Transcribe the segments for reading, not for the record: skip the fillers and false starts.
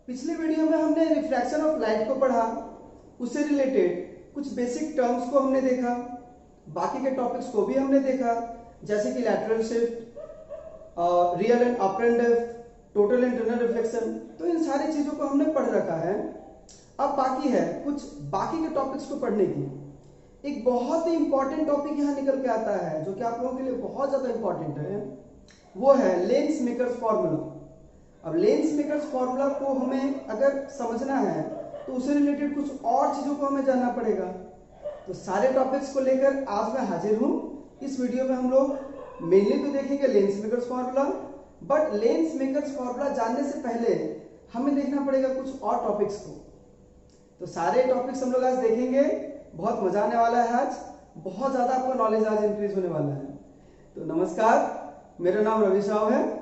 पिछले वीडियो में हमने रिफ्रैक्शन ऑफ लाइट को पढ़ा, उससे रिलेटेड कुछ बेसिक टर्म्स को हमने देखा, बाकी के टॉपिक्स को भी हमने देखा, जैसे कि lateral shift, real and apparent, total internal reflection. तो इन सारी चीजों को हमने पढ़ रखा है। अब बाकी है कुछ बाकी के टॉपिक्स को पढ़ने की। एक बहुत ही इंपॉर्टेंट टॉपिक यहाँ निकल के आता है जो कि आप लोगों के लिए बहुत ज्यादा इंपॉर्टेंट है, वो है लेंस मेकर्स फॉर्मूला। अब लेंस मेकर्स फॉर्मूला को हमें अगर समझना है तो उससे रिलेटेड कुछ और चीजों को हमें जानना पड़ेगा। तो सारे टॉपिक्स को लेकर आज मैं हाजिर हूं। इस वीडियो में हम लोग मेनली तो देखेंगे lens makers formula, but lens makers formula जानने से पहले हमें देखना पड़ेगा कुछ और टॉपिक्स को। तो सारे टॉपिक्स हम लोग आज देखेंगे, बहुत मजा आने वाला है। आज बहुत ज्यादा आपका नॉलेज आज इंक्रीज होने वाला है। तो नमस्कार, मेरा नाम रवि साहब है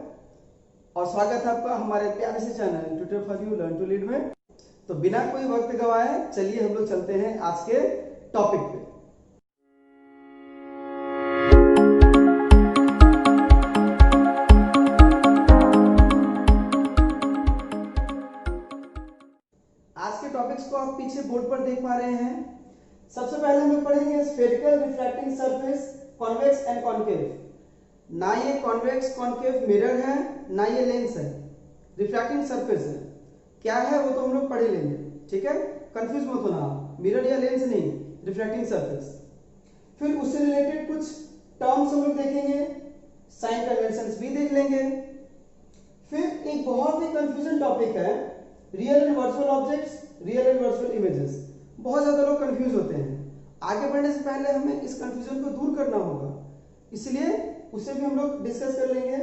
और स्वागत है आपका हमारे प्यारे से channel tutor for you learn to lead में। तो बिना कोई वक्त गवाए चलिए हम लोग चलते हैं आज के टॉपिक पे। आज के टॉपिक्स को आप पीछे बोर्ड पर देख पा रहे हैं। सबसे पहले हम लोग पढ़ेंगे spherical refracting surface, convex and concave. ना ये कॉन्वेक्स कॉन्केव मिरर है, ना ये लेंस है, रिफ्रैक्टिंग सरफेस है। क्या है वो तो हम लोग पढ़ ही लेंगे, ठीक है? कंफ्यूज मत होना आप, मिरर या लेंस नहीं, रिफ्रैक्टिंग सरफेस। फिर उससे रिलेटेड कुछ टर्म्स हम लोग देखेंगे, साइन कन्वेंशंस भी देख लेंगे। फिर एक बहुत ही कंफ्यूजन टॉपिक है real and virtual objects, real and virtual images. बहुत ज्यादा लोग कंफ्यूज होते हैं। आगे बढ़ने से पहले हमें इस कंफ्यूजन को दूर करना होगा, इसलिए उसे भी हम लोग डिस्कस कर लेंगे।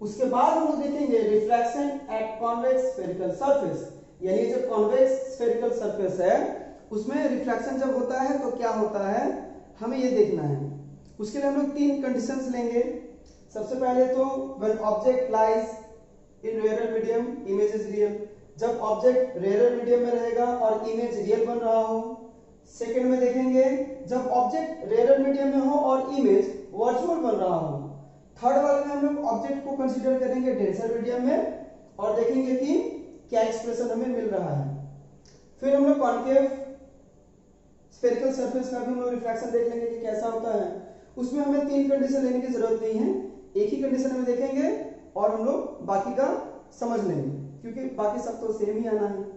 उसके बाद हम लोग देखेंगे refraction at convex spherical surface, यानी जो कॉन्वेक्स स्फेरिकल सरफेस है उसमें रिफ्रैक्शन जब होता है तो क्या होता है, हमें ये देखना है। उसके लिए हम लोग तीन कंडीशंस लेंगे। सबसे पहले तो when object lies in rare medium, image is real. जब ऑब्जेक्ट रेयर मीडियम में रहेगा और इमेज रियल बन रहा हो। सेकंड में देखेंगे जब ऑब्जेक्ट रेयर मीडियम में हो और इमेज वर्चुअल बन रहा हो। थर्ड वाले में हम लोग ऑब्जेक्ट को कंसीडर करेंगे डेंसर मीडियम में और देखेंगे कि क्या एक्सप्रेशन हमें मिल रहा है। फिर हम लोग कॉन्केव स्फेरिकल सरफेस का भी हम लोग रिफ्रैक्शन देख लेंगे कि कैसा होता है। उसमें हमें तीन कंडीशन लेने की जरूरत नहीं है, एक ही कंडीशन में देखेंगे और हम लोग बाकी का समझ लेंगे, क्योंकि बाकी सब तो सेम ही आना है।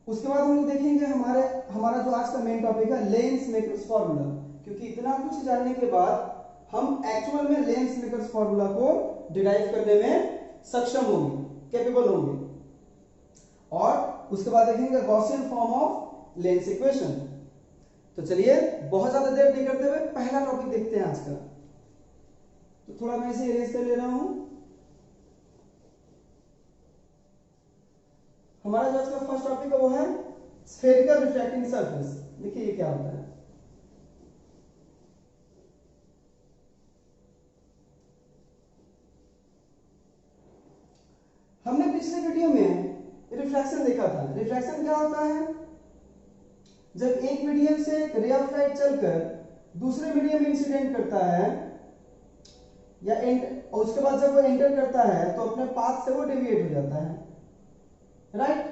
उसके बाद हम लोग देखेंगे हमारा जो आज का मेन टॉपिक है लेंस मेकर्स फॉर्मूला, क्योंकि इतना कुछ जानने के बाद हम एक्चुअल में लेंस मेकर्स फॉर्मूला को डिराइव करने में सक्षम होंगे, कैपेबल होंगे। और उसके बाद देखेंगे Gaussian form of lens equation. तो चलिए बहुत ज्यादा देर नहीं करते हुए पहला टॉपिक देखते हैं आज का। तो थोड़ा मैं इसे इरेज कर ले रहा हूं। हमारा जो आज का फर्स्ट टॉपिक है वो है स्फेरिकल रिफ्रैक्टिंग सरफेस। देखिए ये क्या होता है। हमने पिछले वीडियो में रिफ्रैक्शन देखा था। रिफ्रैक्शन क्या होता है, जब एक मीडियम से रे ऑफ लाइट चलकर दूसरे मीडियम में इंसिडेंट करता है या उसके बाद जब वो एंटर करता है तो अपने पाथ से वो डेविएट हो जाता है, राइट?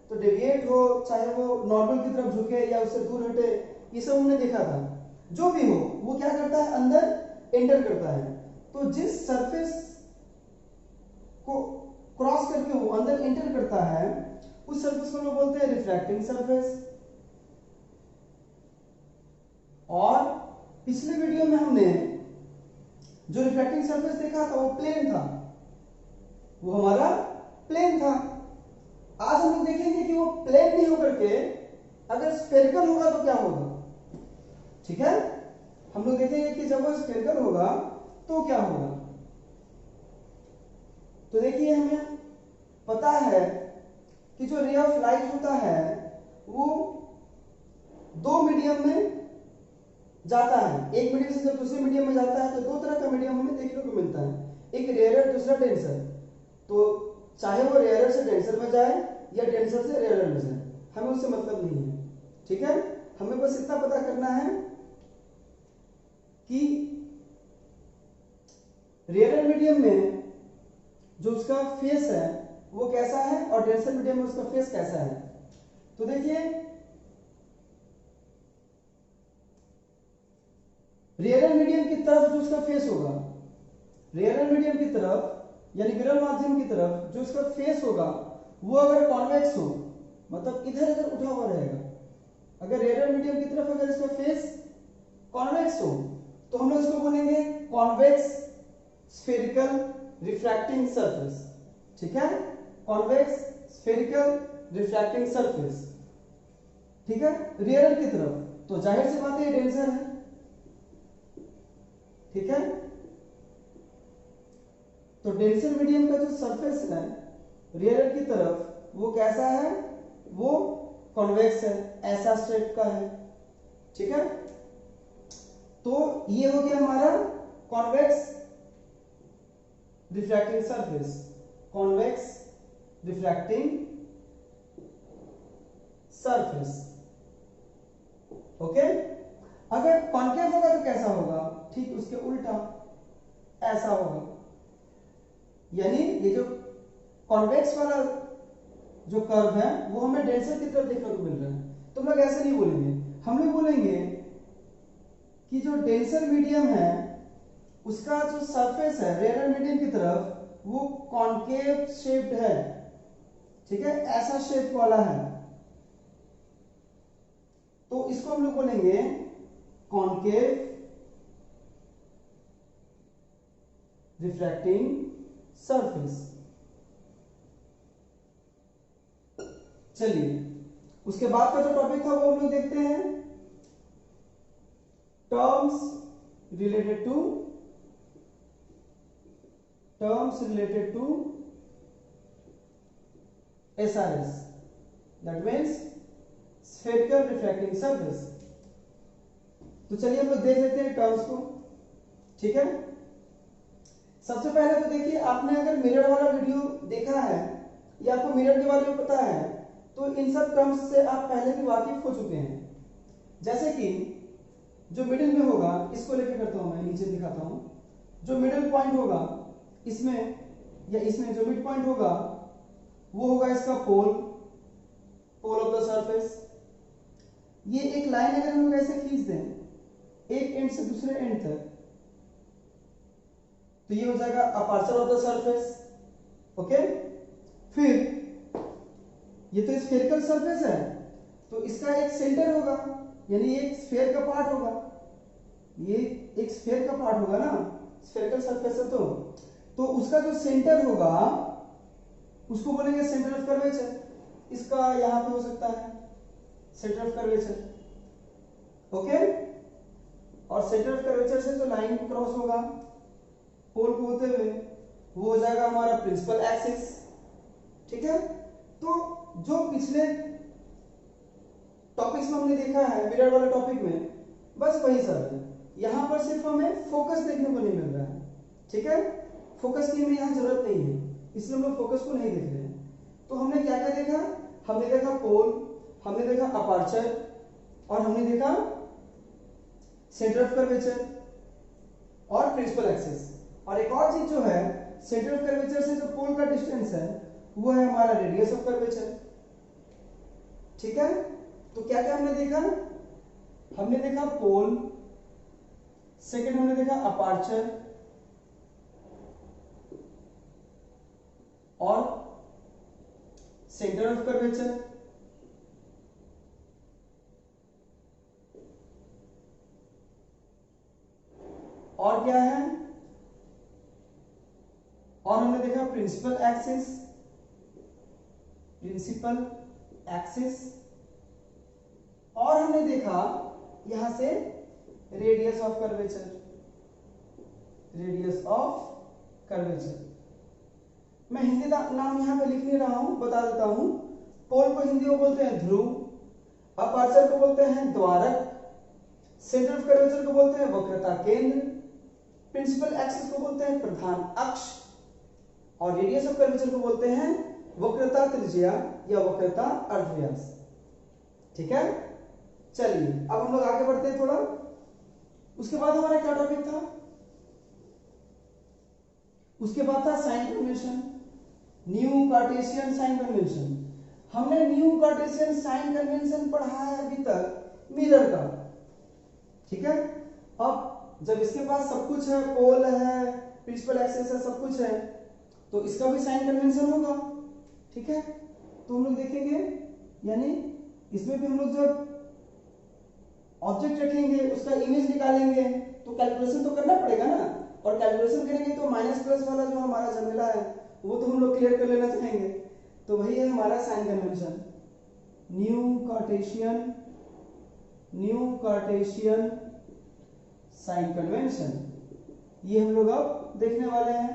तो डेविएट हो, चाहे वो नॉर्मल की तरफ झुके या उससे दूर हटे, ये सब हमने देखा था। जो भी हो वो क्या करता है, अंदर एंटर करता है। तो जिस सरफेस को क्रॉस करके वो अंदर एंटर करता है उस सरफेस को हम लोग बोलते हैं रिफ्रैक्टिंग सरफेस। और पिछले वीडियो में हमने जो रिफ्रैक्टिंग सरफेस देखा था वो प्लेन था, वो हमारा प्लेन था। आज हम लोग देखेंगे कि वो प्लेन नहीं होकर के अगर स्फेरिकल होगा तो क्या होगा, ठीक है? हम लोग देखेंगे कि जब वो स्फेरिकल होगा तो क्या होगा। तो देखिए हमें पता है कि जो रे ऑफ लाइट होता है वो दो मीडियम में जाता है। एक मीडियम से जब दूसरे मीडियम में जाता है तो दो तरह का मीडियम हमें देखने को मिलता है, एक रेयरर, दूसरा डेंसर। तो चाहे वो रेयरर से डेंसर में जाए या डेंसर से रेयरर में जाए, हमें उससे मतलब नहीं है, ठीक है? हमें बस इतना पता करना है कि रेयरर मीडियम में जो उसका फेस है वो कैसा है और डेंसर मीडियम में उसका फेस कैसा है। तो देखिए रेयर मीडियम की तरफ जो उसका फेस होगा, रेयर मीडियम की तरफ यानी विरल माध्यम की तरफ जो उसका फेस होगा वो अगर कॉन्वेक्स हो, मतलब इधर इधर उठा हुआ रहेगा, अगर रेयर मीडियम की तरफ अगर इसका फेस कॉन्वेक्स हो तो हम लोग इसको बोलेंगे कॉन्वेक्स स्फेरिकल रिफ्रैक्टिंग सरफेस। ठीक है, कॉन्वेक्स स्फेरिकल रिफ्रैक्टिंग सरफेस। ठीक है, रेयर की तरफ तो जाहिर सी बात है ये डेंसर है। ठीक है, तो डेंसर मीडियम का जो सरफेस है रेयर की तरफ वो कैसा है, वो कॉन्वेक्स है, ऐसा शेप का है। ठीक है, तो ये हो गया हमारा convex refracting surface, convex refracting surface. Okay, अगर कॉन्केव होगा तो कैसा होगा, ठीक उसके उल्टा ऐसा होगा। यानी ये जो कॉन्वेक्स वाला जो कर्व है वो हमें डेंसर की तरफ देखने को मिल रहा है। तो हम लोग ऐसे नहीं बोलेंगे, हम लोग बोलेंगे कि जो डेंसर मीडियम है उसका जो सरफेस है रेयर मीडियम की तरफ वो कॉन्केव शेप्ड है। ठीक है, ऐसा शेप वाला है, तो इसको हम लोग बोलेंगे कॉन्केव रिफ्रैक्टिंग सरफेस। चलिए उसके बाद का जो टॉपिक था वो हम लोग देखते हैं, terms related to SRS, that means spherical refracting surface। तो चलिए हम लोग देख लेते हैं टर्म्स को। ठीक है, सबसे पहले तो देखिए आपने अगर मिरर वाला वीडियो देखा है या आपको मिरर के बारे में पता है तो इन सब टर्म्स से आप पहले भी वाकिफ हो चुके हैं। जैसे कि जो मिडिल में होगा, इसको लेकर करता हूं मैं, नीचे दिखाता हूं, जो मिडिल पॉइंट होगा इसमें या इसमें जो मिड पॉइंट होगा वो होगा इसका पोल ऑफ द सरफेस। ये एक लाइन अगर हम लोग ऐसे खींच दें एक एंड से दूसरे एंड तक तो ये हो जाएगा aperture of the surface. Okay, फिर ये तो स्फेरिकल सरफेस है तो इसका एक सेंटर होगा, यानी एक स्फेयर का पार्ट होगा, ये एक स्फेयर का पार्ट होगा ना, स्फेरिकल सरफेस है तो उसका जो सेंटर होगा उसको बोलेंगे सेंटर ऑफ कर्वेचर। इसका यहां पे हो सकता है सेंटर ऑफ कर्वेचर। ओके, और सेंटर ऑफ कर्वेचर से जो लाइन क्रॉस होगा पोल को होते हुए वो हो जाएगा हमारा प्रिंसिपल एक्सिस। ठीक है, तो जो पिछले टॉपिक्स में हमने देखा है मिरर वाले टॉपिक में बस वही सब है, यहां पर सिर्फ हमें फोकस देखने को नहीं मिल रहा है। ठीक है, फोकस की हमें यहां जरूरत नहीं है, इसलिए हम लोग फोकस को नहीं देख रहे हैं। तो हमने क्या क्या देखा, हमने देखा पोल, हमने देखा अपर्चर और हमने देखा सेंटर ऑफ कर्वेचर और प्रिंसिपल एक्सिस। और एक और चीज जो है, सेंटर ऑफ कर्वेचर से जो पोल का डिस्टेंस है वो है हमारा रेडियस ऑफ कर्वेचर। ठीक है, तो क्या क्या हमने देखा, हमने देखा पोल, सेकंड हमने देखा अपर्चर और सेंटर ऑफ कर्वेचर। और क्या है, और हमने देखा प्रिंसिपल एक्सिस और हमने देखा यहां से रेडियस ऑफ कर्वेचर। मैं हिंदी नाम यहां पे लिख नहीं रहा हूं, बता देता हूं। पोल को हिंदी में बोलते हैं ध्रुव, अपर्चर को बोलते हैं द्वारक, सेंटर ऑफ कर्वेचर को बोलते हैं वक्रता केंद्र, प्रिंसिपल एक्सिस को बोलते हैं प्रधान अक्ष और रेडियस ऑफ कर्वेचर को बोलते हैं वक्रता त्रिज्या या वक्रता अर्धव्यास। ठीक है, चलिए अब हम लोग आगे बढ़ते हैं थोड़ा। उसके बाद हमारा क्या टॉपिक था, उसके बाद था sign convention. New cartesian sign convention. हमने न्यू कार्टेशियन साइन कन्वेंशन पढ़ा है अभी तक मिरर का, ठीक है। अब जब इसके पास सब कुछ है, पोल है, प्रिंसिपल एक्सिस है, सब कुछ है, तो इसका भी साइन कन्वेंशन होगा, ठीक है। तो हम लोग देखेंगे, यानी इसमें भी हम लोग जब ऑब्जेक्ट रखेंगे, उसका इमेज निकालेंगे, तो कैलकुलेशन तो करना पड़ेगा ना, और कैलकुलेशन करेंगे तो माइनस प्लस वाला जो हमारा झमेला है वो तो हम लोग क्लियर कर लेना चाहेंगे। तो वही है हमारा sign convention, new cartesian sign convention, ये हम लोग अब देखने वाले हैं।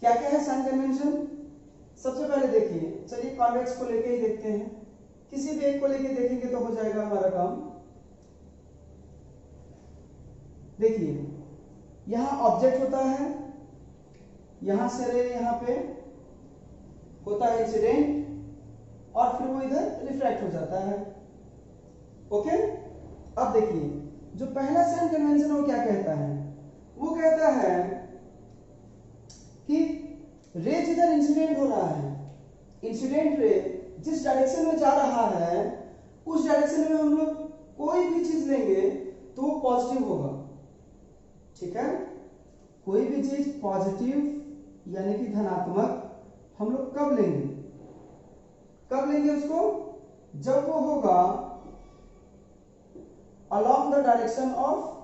क्या क्या है साइन कन्वेंशन? सबसे पहले देखिए, चलिए कॉन्वेक्स को लेके ही देखते हैं, किसी भी एक को लेके देखेंगे तो हो जाएगा हमारा काम। देखिए यहां ऑब्जेक्ट होता है, यहां से रे यहां पे होता है इंसिडेंट, और फिर वो इधर रिफ्रैक्ट हो जाता है, ओके। अब देखिए जो पहला साइन कन्वेंशन वो क्या कहता है, वो कहता है कि रे जिधर इंसिडेंट हो रहा है, इंसिडेंट रे जिस डायरेक्शन में जा रहा है, उस डायरेक्शन में हम लोग कोई भी चीज लेंगे तो वो पॉजिटिव होगा, ठीक है। कोई भी चीज पॉजिटिव यानी कि धनात्मक हम लोग कब लेंगे, कब लेंगे उसको, जब वो होगा along the direction of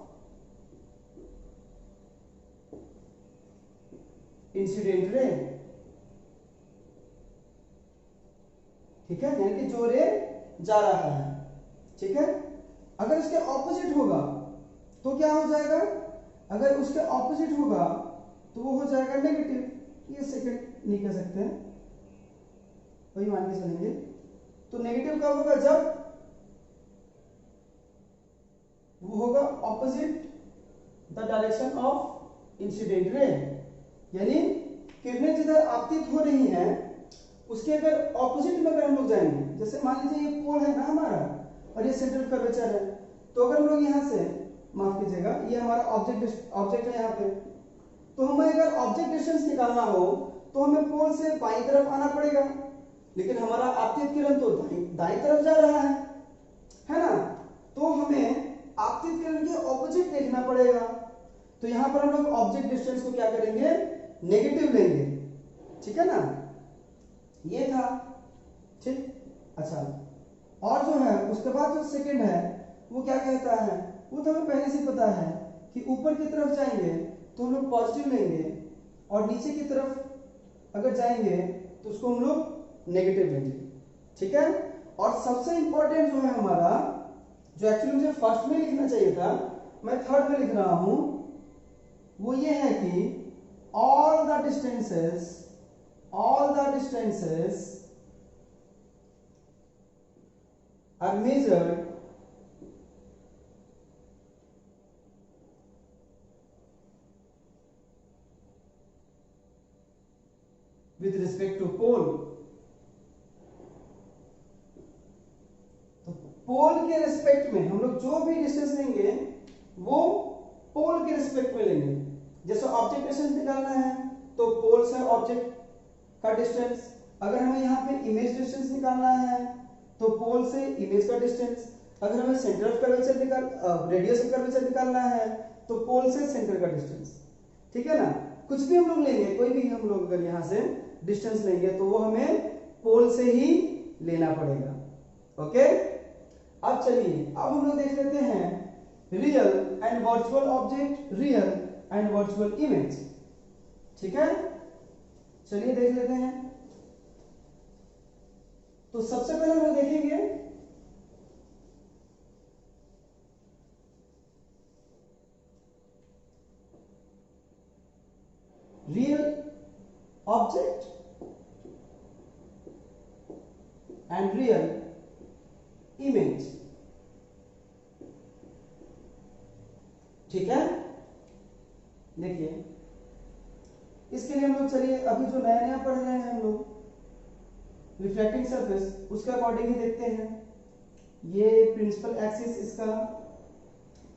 incident ray, ठीक है, यानी कि जो रे जा रहा है, ठीक है। अगर इसके ऑपोजिट होगा तो क्या हो जाएगा, अगर उसके ऑपोजिट होगा तो वो हो जाएगा नेगेटिव, ये सेकंड नहीं कह सकते हैं, वही मान के चलेंगे। तो नेगेटिव कब होगा, जब वो होगा opposite the direction of incident ray, यानी किरणें जिधर आपतित हो रही हैं उसके अगर ऑपोजिट में अगर हम लोग जाएंगे, जैसे मान लीजिए ये पोल है ना हमारा और ये सेंटर कर्वेचर है, तो अगर हम लोग यहाँ से, माफ कीजिएगा, ये हमारा ऑब्जेक्ट है यहाँ पे, तो हमें अगर ऑब्जेक्ट डिस्टेंस निकालना हो तो हमें पोल से बाईं तरफ आना पड़ेगा, लेकिन हमारा आपतित किरण तो दाईं तरफ जा रहा है ना, तो हमें आपतित किरण के ऑपोजिट देखना पड़ेगा। तो यहां पर हम लोग ऑब्जेक्ट डिस्टेंस को क्या करेंगे, नेगेटिव लेंगे, ठीक है ना, ये था, ठीक। अच्छा, और जो है उसके बाद जो सेकंड है वो क्या कहता है, वो तो हमें पहले से पता है कि ऊपर की तरफ जाएंगे तो हम लोग पॉजिटिव लेंगे, और नीचे की तरफ अगर जाएंगे तो उसको हम लोग नेगेटिव लेंगे, ठीक है। और सबसे इंपॉर्टेंट जो है हमारा, जो एक्चुअली मुझे फर्स्ट में लिखना चाहिए था, मैं थर्ड में लिख रहा हूं, वो ये है कि all the distances are measured with respect to pole। तो पोल के रिस्पेक्ट में हम लोग जो भी डिस्टेंस लेंगे वो पोल के रिस्पेक्ट में लेंगे। जैसे ऑब्जेक्ट डिस्टेंस निकालना है तो पोल से ऑब्जेक्ट का डिस्टेंस, अगर हमें यहाँ पे इमेज डिस्टेंस निकालना है तो पोल से इमेज का डिस्टेंस, अगर हमें centre of curvature radius of curvature निकालना है तो पोल से सेंटर का डिस्टेंस, ठीक है ना। कुछ भी हम लोग लेंगे, कोई भी हम लोग अगर यहाँ से डिस्टेंस लेंगे तो वो हमें पोल से ही लेना पड़ेगा, ओके। अब चलिए, अब हम लोग देख लेते हैं real and virtual object, real and virtual image, ठीक है। चलिए देख लेते हैं। तो सबसे पहले हम लोग देखेंगे real object and real image, ठीक है। देखिए इसके लिए हम लोग, चलिए अभी जो नया नया पढ़ रहे हैं हम लोग रिफ्लेक्टिंग सरफेस, उसके अकॉर्डिंग ही देखते हैं। ये प्रिंसिपल एक्सिस इसका,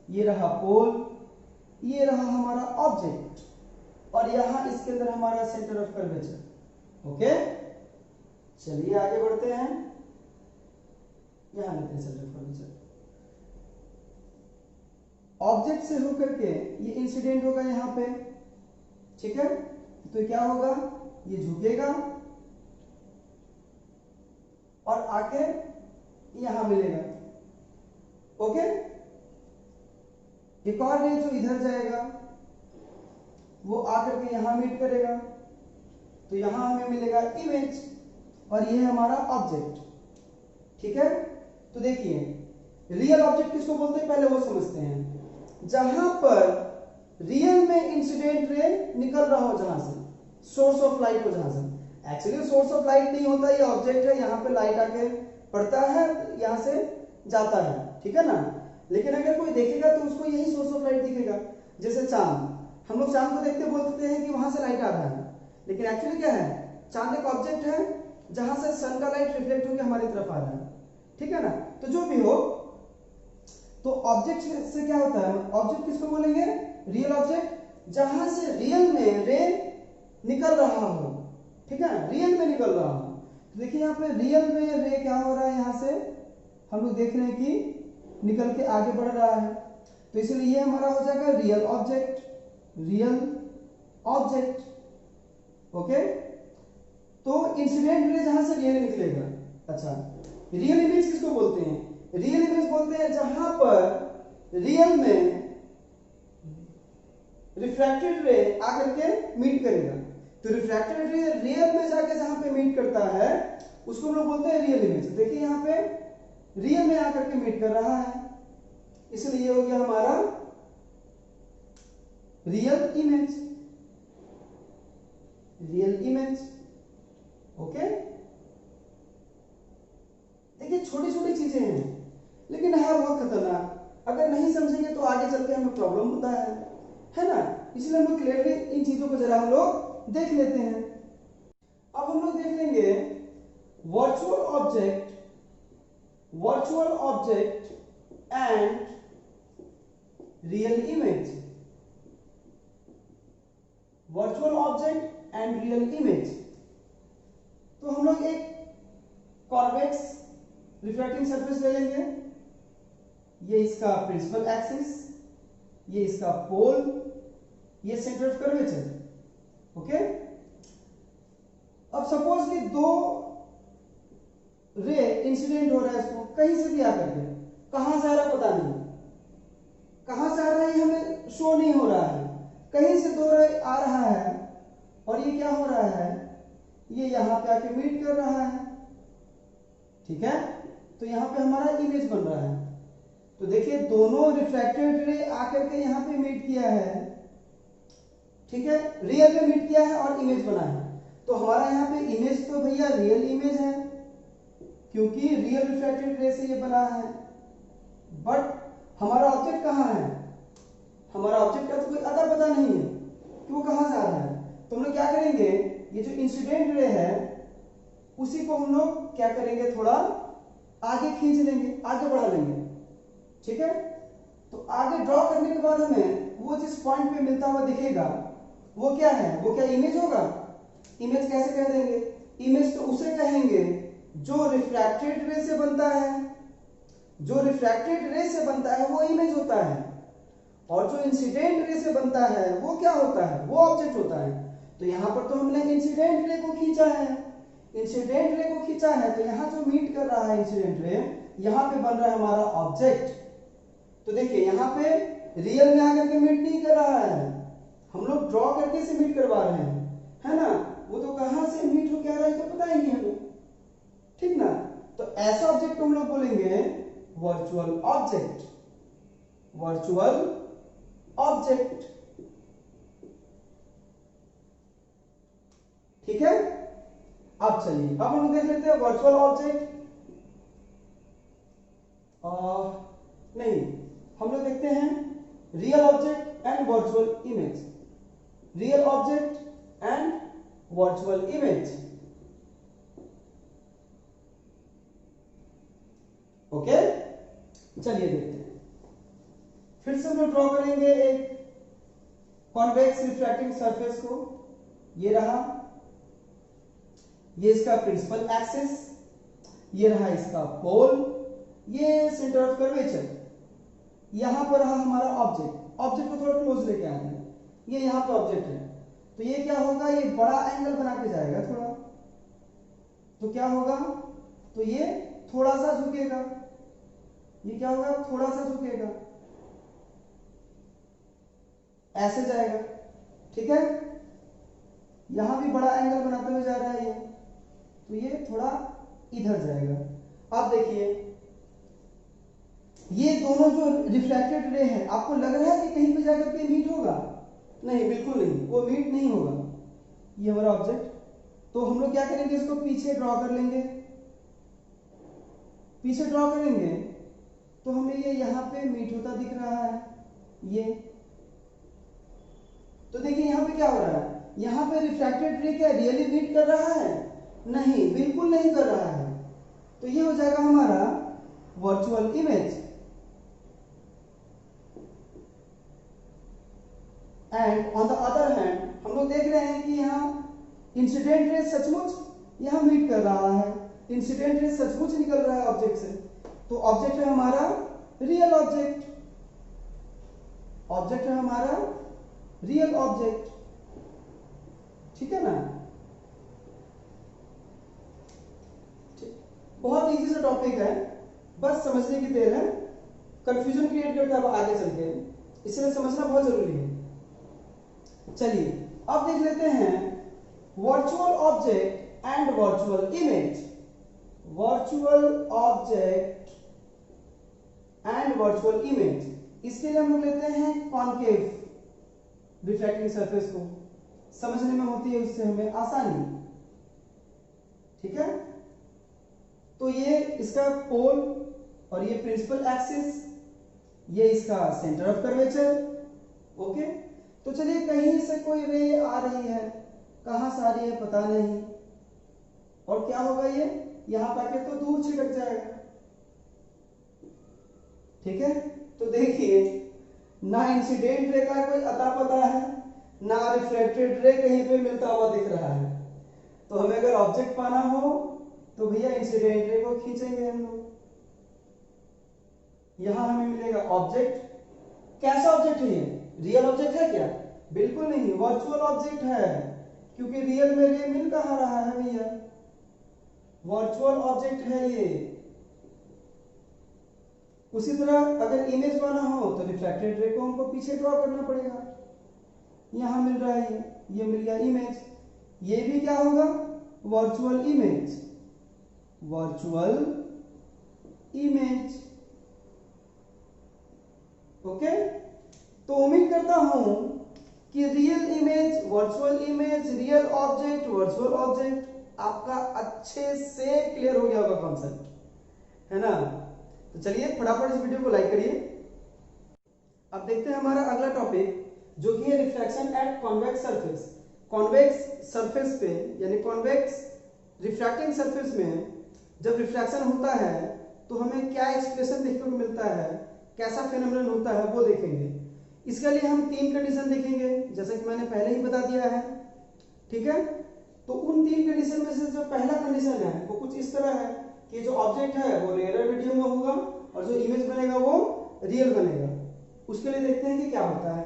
ये रहा पोल, ये रहा हमारा ऑब्जेक्ट और यहां इसके अंदर हमारा सेंटर ऑफ कर्वेचर। ओके, चलिए आगे बढ़ते हैं। यहां लेते हैं सेंटर ऑफ कर्वेचर। ऑब्जेक्ट से होकर के ये इंसिडेंट होगा यहां पे, ठीक है। तो क्या होगा, ये झुकेगा और आके यहां मिलेगा। ओके, एक और रे जो इधर जाएगा वो आकर के यहां मीट करेगा, तो यहां हमें मिलेगा इमेज और ये है हमारा ऑब्जेक्ट, ठीक है। तो देखिए रियल ऑब्जेक्ट किसको बोलते हैं पहले वो समझते हैं। जहां पर रियल में इंसिडेंट रे निकल रहा हो, जहां से सोर्स ऑफ लाइट हो, जहां से एक्चुअली सोर्स ऑफ लाइट नहीं होता, ये ऑब्जेक्ट है, यहां पे लाइट आके पड़ता है, यहां से जाता है, ठीक है ना। लेकिन अगर कोई देखेगा तो उसको यही सोर्स ऑफ लाइट दिखेगा। जैसे चांद, हम लोग चांद को देखते बोलते हैं कि वहां से लाइट आ रहा है, लेकिन एक्चुअली क्या है, चांद एक ऑब्जेक्ट है जहां से सन का लाइट रिफ्लेक्ट होकर हमारी तरफ आ रहा है, ठीक है ना। तो जो भी हो, तो ऑब्जेक्ट से क्या होता है, ऑब्जेक्ट किसको बोलेंगे, रियल ऑब्जेक्ट, जहां से रियल में रे निकल रहा हो, ठीक है, रियल में निकल रहा हो। तो देखिए यहाँ पे रियल में रे क्या हो रहा है, यहां से हम लोग देख रहे हैं कि निकल के आगे बढ़ रहा है, तो इसलिए ये हमारा हो जाएगा real object, real object. Okay, तो इंसिडेंट रे जहां से रियल निकलेगा। अच्छा, रियल इमेज किसको बोलते हैं, रियल इमेज बोलते हैं जहां पर रियल में रिफ्रैक्टेड रे आकर के मीट करेगा। तो रिफ्रैक्टेड रे रियल में जाके जहां पे मीट करता है उसको हम लोग बोलते हैं रियल इमेज। देखिए यहां पे रियल में आकर के मीट कर रहा है, इसलिए ये हो गया हमारा real image, real image. Okay, देखिए छोटी छोटी चीजें हैं लेकिन है बहुत खतरनाक, अगर नहीं समझेंगे तो आगे चल के हमें प्रॉब्लम होता है ना। इसलिए हम लोग क्लियरली इन चीजों को जरा हम लोग देख लेते हैं। अब हम लोग देख लेंगे virtual object, virtual object and real image, virtual object and real image. तो हम लोग एक कॉन्वेक्स रिफ्रैक्टिंग सरफेस ले लेंगे, ये इसका प्रिंसिपल एक्सिस, ये इसका पोल, ये सेंटर ऑफ कर्वेचर। ओके, अब सपोज कि दो रे इंसिडेंट हो रहा है, इसको कहीं से भी आकर के, कहां से आ रहा पता नहीं, कहां से आ रहा है ये हमें शो नहीं हो रहा है, कहीं से दो रे आ रहा है और ये क्या हो रहा है, ये यहां पे आके मीट कर रहा है, ठीक है। तो यहां पे हमारा इमेज बन रहा है। तो देखिए दोनों रिफ्रैक्टेड रे आकर के यहां पे मीट किया है, ठीक है, रियल में मीट किया है और इमेज बना है। तो हमारा यहाँ पे इमेज तो भैया रियल इमेज है क्योंकि रियल रिफ्रैक्टेड रे से ये बना है, बट हमारा ऑब्जेक्ट कहाँ है, हमारा ऑब्जेक्ट का तो कोई अता पता नहीं है कि वो कहां से आ रहा है। तो हम लोग क्या करेंगे, ये जो इंसिडेंट रे है उसी को हम लोग क्या करेंगे, थोड़ा आगे खींच लेंगे, आगे बढ़ा लेंगे, ठीक है। तो आगे ड्रॉ करने के बाद हमें वो जिस पॉइंट पे मिलता हुआ दिखेगा वो क्या है, वो क्या इमेज होगा। इमेज कैसे कह देंगे, इमेज तो उसे कहेंगे जो रिफ्रैक्टेड रे से बनता है, जो रिफ्रैक्टेड रे से बनता है वो इमेज होता है, और जो इंसिडेंट रे से बनता है वो क्या होता है, वो ऑब्जेक्ट होता है। तो यहां पर तो हमने इंसिडेंट रे को खींचा है, इंसिडेंट रे को खींचा है, तो यहां जो मीट कर रहा है इंसिडेंट रे, यहां पे बन रहा है हमारा ऑब्जेक्ट। तो देखिए यहां पे रियल में आकर के मीट नहीं कर रहा है, हम लोग ड्रॉ करके से मीट करवा रहे हैं, है ना। वो तो कहां से मीट हो क्या रहा है तो पता ही नहीं हमें, ठीक ना। तो ऐसा ऑब्जेक्ट को हम लोग बोलेंगे वर्चुअल ऑब्जेक्ट, वर्चुअल ऑब्जेक्ट, ठीक है। अब चलिए अब हम लोग देख लेते हैं वर्चुअल ऑब्जेक्ट, नहीं हम लोग देखते हैं real object and virtual image, real object and virtual image. Okay, चलिए देखते हैं। फिर से हम लोग ड्रॉ करेंगे एक कॉन्वेक्स रिफ्रैक्टिंग सरफेस को, ये रहा, ये इसका प्रिंसिपल एक्सिस, ये रहा इसका पोल, ये सेंटर ऑफ कर्वेचर, यहां पर रहा हमारा ऑब्जेक्ट। ऑब्जेक्ट को थोड़ा क्लोज लेके आते हैं, ये यहां पे ऑब्जेक्ट है, तो ये क्या होगा, ये बड़ा एंगल बना के जाएगा थोड़ा, तो क्या होगा, तो ये थोड़ा सा झुकेगा, ये क्या होगा, थोड़ा सा झुकेगा, ऐसे जाएगा, ठीक है। यहां भी बड़ा एंगल बनाते हुए जा रहा है ये, तो ये थोड़ा इधर जाएगा। अब देखिए ये दोनों जो रिफ्लेक्टेड रे है, आपको लग रहा है कि कहीं पे जाकर के मीट होगा? नहीं, बिल्कुल नहीं, वो मीट नहीं होगा। ये हमारा ऑब्जेक्ट, तो हम लोग क्या करेंगे, इसको पीछे ड्रॉ कर लेंगे। पीछे ड्रॉ करेंगे तो हमें ये यहां पे मीट होता दिख रहा है, ये। तो देखिए यहां पे क्या हो रहा है, यहां पे रिफ्रैक्टेड रे क्या रियली मीट कर रहा है? नहीं, बिल्कुल नहीं कर रहा है। तो ये हो जाएगा हमारा virtual image. And on the other hand हम लोग देख रहे हैं कि यहाँ इंसिडेंट रे सचमुच यहाँ मीट कर रहा है, इंसिडेंट रे सचमुच निकल रहा है ऑब्जेक्ट से। तो ऑब्जेक्ट है हमारा रियल ऑब्जेक्ट, ऑब्जेक्ट है हमारा रियल ऑब्जेक्ट, ठीक है ना। बहुत इजी सा टॉपिक है, बस समझने की देर है, कंफ्यूजन क्रिएट करता है आगे चल के, इसलिए समझना बहुत जरूरी है। चलिए अब देख लेते हैं virtual object and virtual image. Virtual object and virtual image, इसके लिए हम लोग लेते हैं कॉनकेव रिफ्लेक्टिंग सरफेस को, समझने में होती है उससे हमें आसानी, ठीक है। तो ये इसका पोल और ये प्रिंसिपल एक्सिस, ये इसका सेंटर ऑफ कर्वेचर, ओके। तो चलिए कहीं से कोई रे आ रही है, कहां से आ रही है पता नहीं, और क्या होगा, ये यहां पाके तो दूर छिटक जाएगा, ठीक है। तो देखिए ना इंसिडेंट रे का कोई अता पता है, ना रिफ्लेक्टेड रे कहीं पे मिलता हुआ दिख रहा है। तो हमें अगर ऑब्जेक्ट पाना हो तो भैया इंसिडेंट रे को खींचेंगे हम लोग, यहां हमें मिलेगा ऑब्जेक्ट। कैसा ऑब्जेक्ट है ये, रियल ऑब्जेक्ट है क्या? बिल्कुल नहीं, वर्चुअल ऑब्जेक्ट है, क्योंकि रियल में रे मिल कहां रहा है भैया, वर्चुअल ऑब्जेक्ट है ये। उसी तरह अगर इमेज बना हो तो रिफ्लेक्टेड रे को हमको पीछे ड्रॉ करना पड़ेगा, यहां मिल रहा है ये मिल गया इमेज, ये भी क्या होगा, virtual image, virtual image, okay. तो उम्मीद करता हूं कि real image, virtual image, real object, virtual object आपका अच्छे से क्लियर हो गया होगा कॉन्सेप्ट, है ना। तो चलिए फटाफट इस वीडियो को लाइक करिए। अब देखते हैं हमारा अगला टॉपिक, जो कि है refraction at convex surface. Convex surface पे यानी कॉन्वेक्स रिफ्रैक्टिंग सरफेस में जब रिफ्रैक्शन होता है तो हमें क्या एक्सप्रेशन देखने को मिलता है, कैसा फेनोमेनन होता है वो देखेंगे। इसके लिए हम तीन कंडीशन देखेंगे, जैसे कि मैंने पहले ही बता दिया है, ठीक है। तो उन तीन कंडीशन में से जो पहला कंडीशन है वो कुछ इस तरह है कि जो ऑब्जेक्ट है वो रेयर मीडियम में होगा और जो इमेज बनेगा वो रियल बनेगा। उसके लिए देखते हैं कि क्या होता है।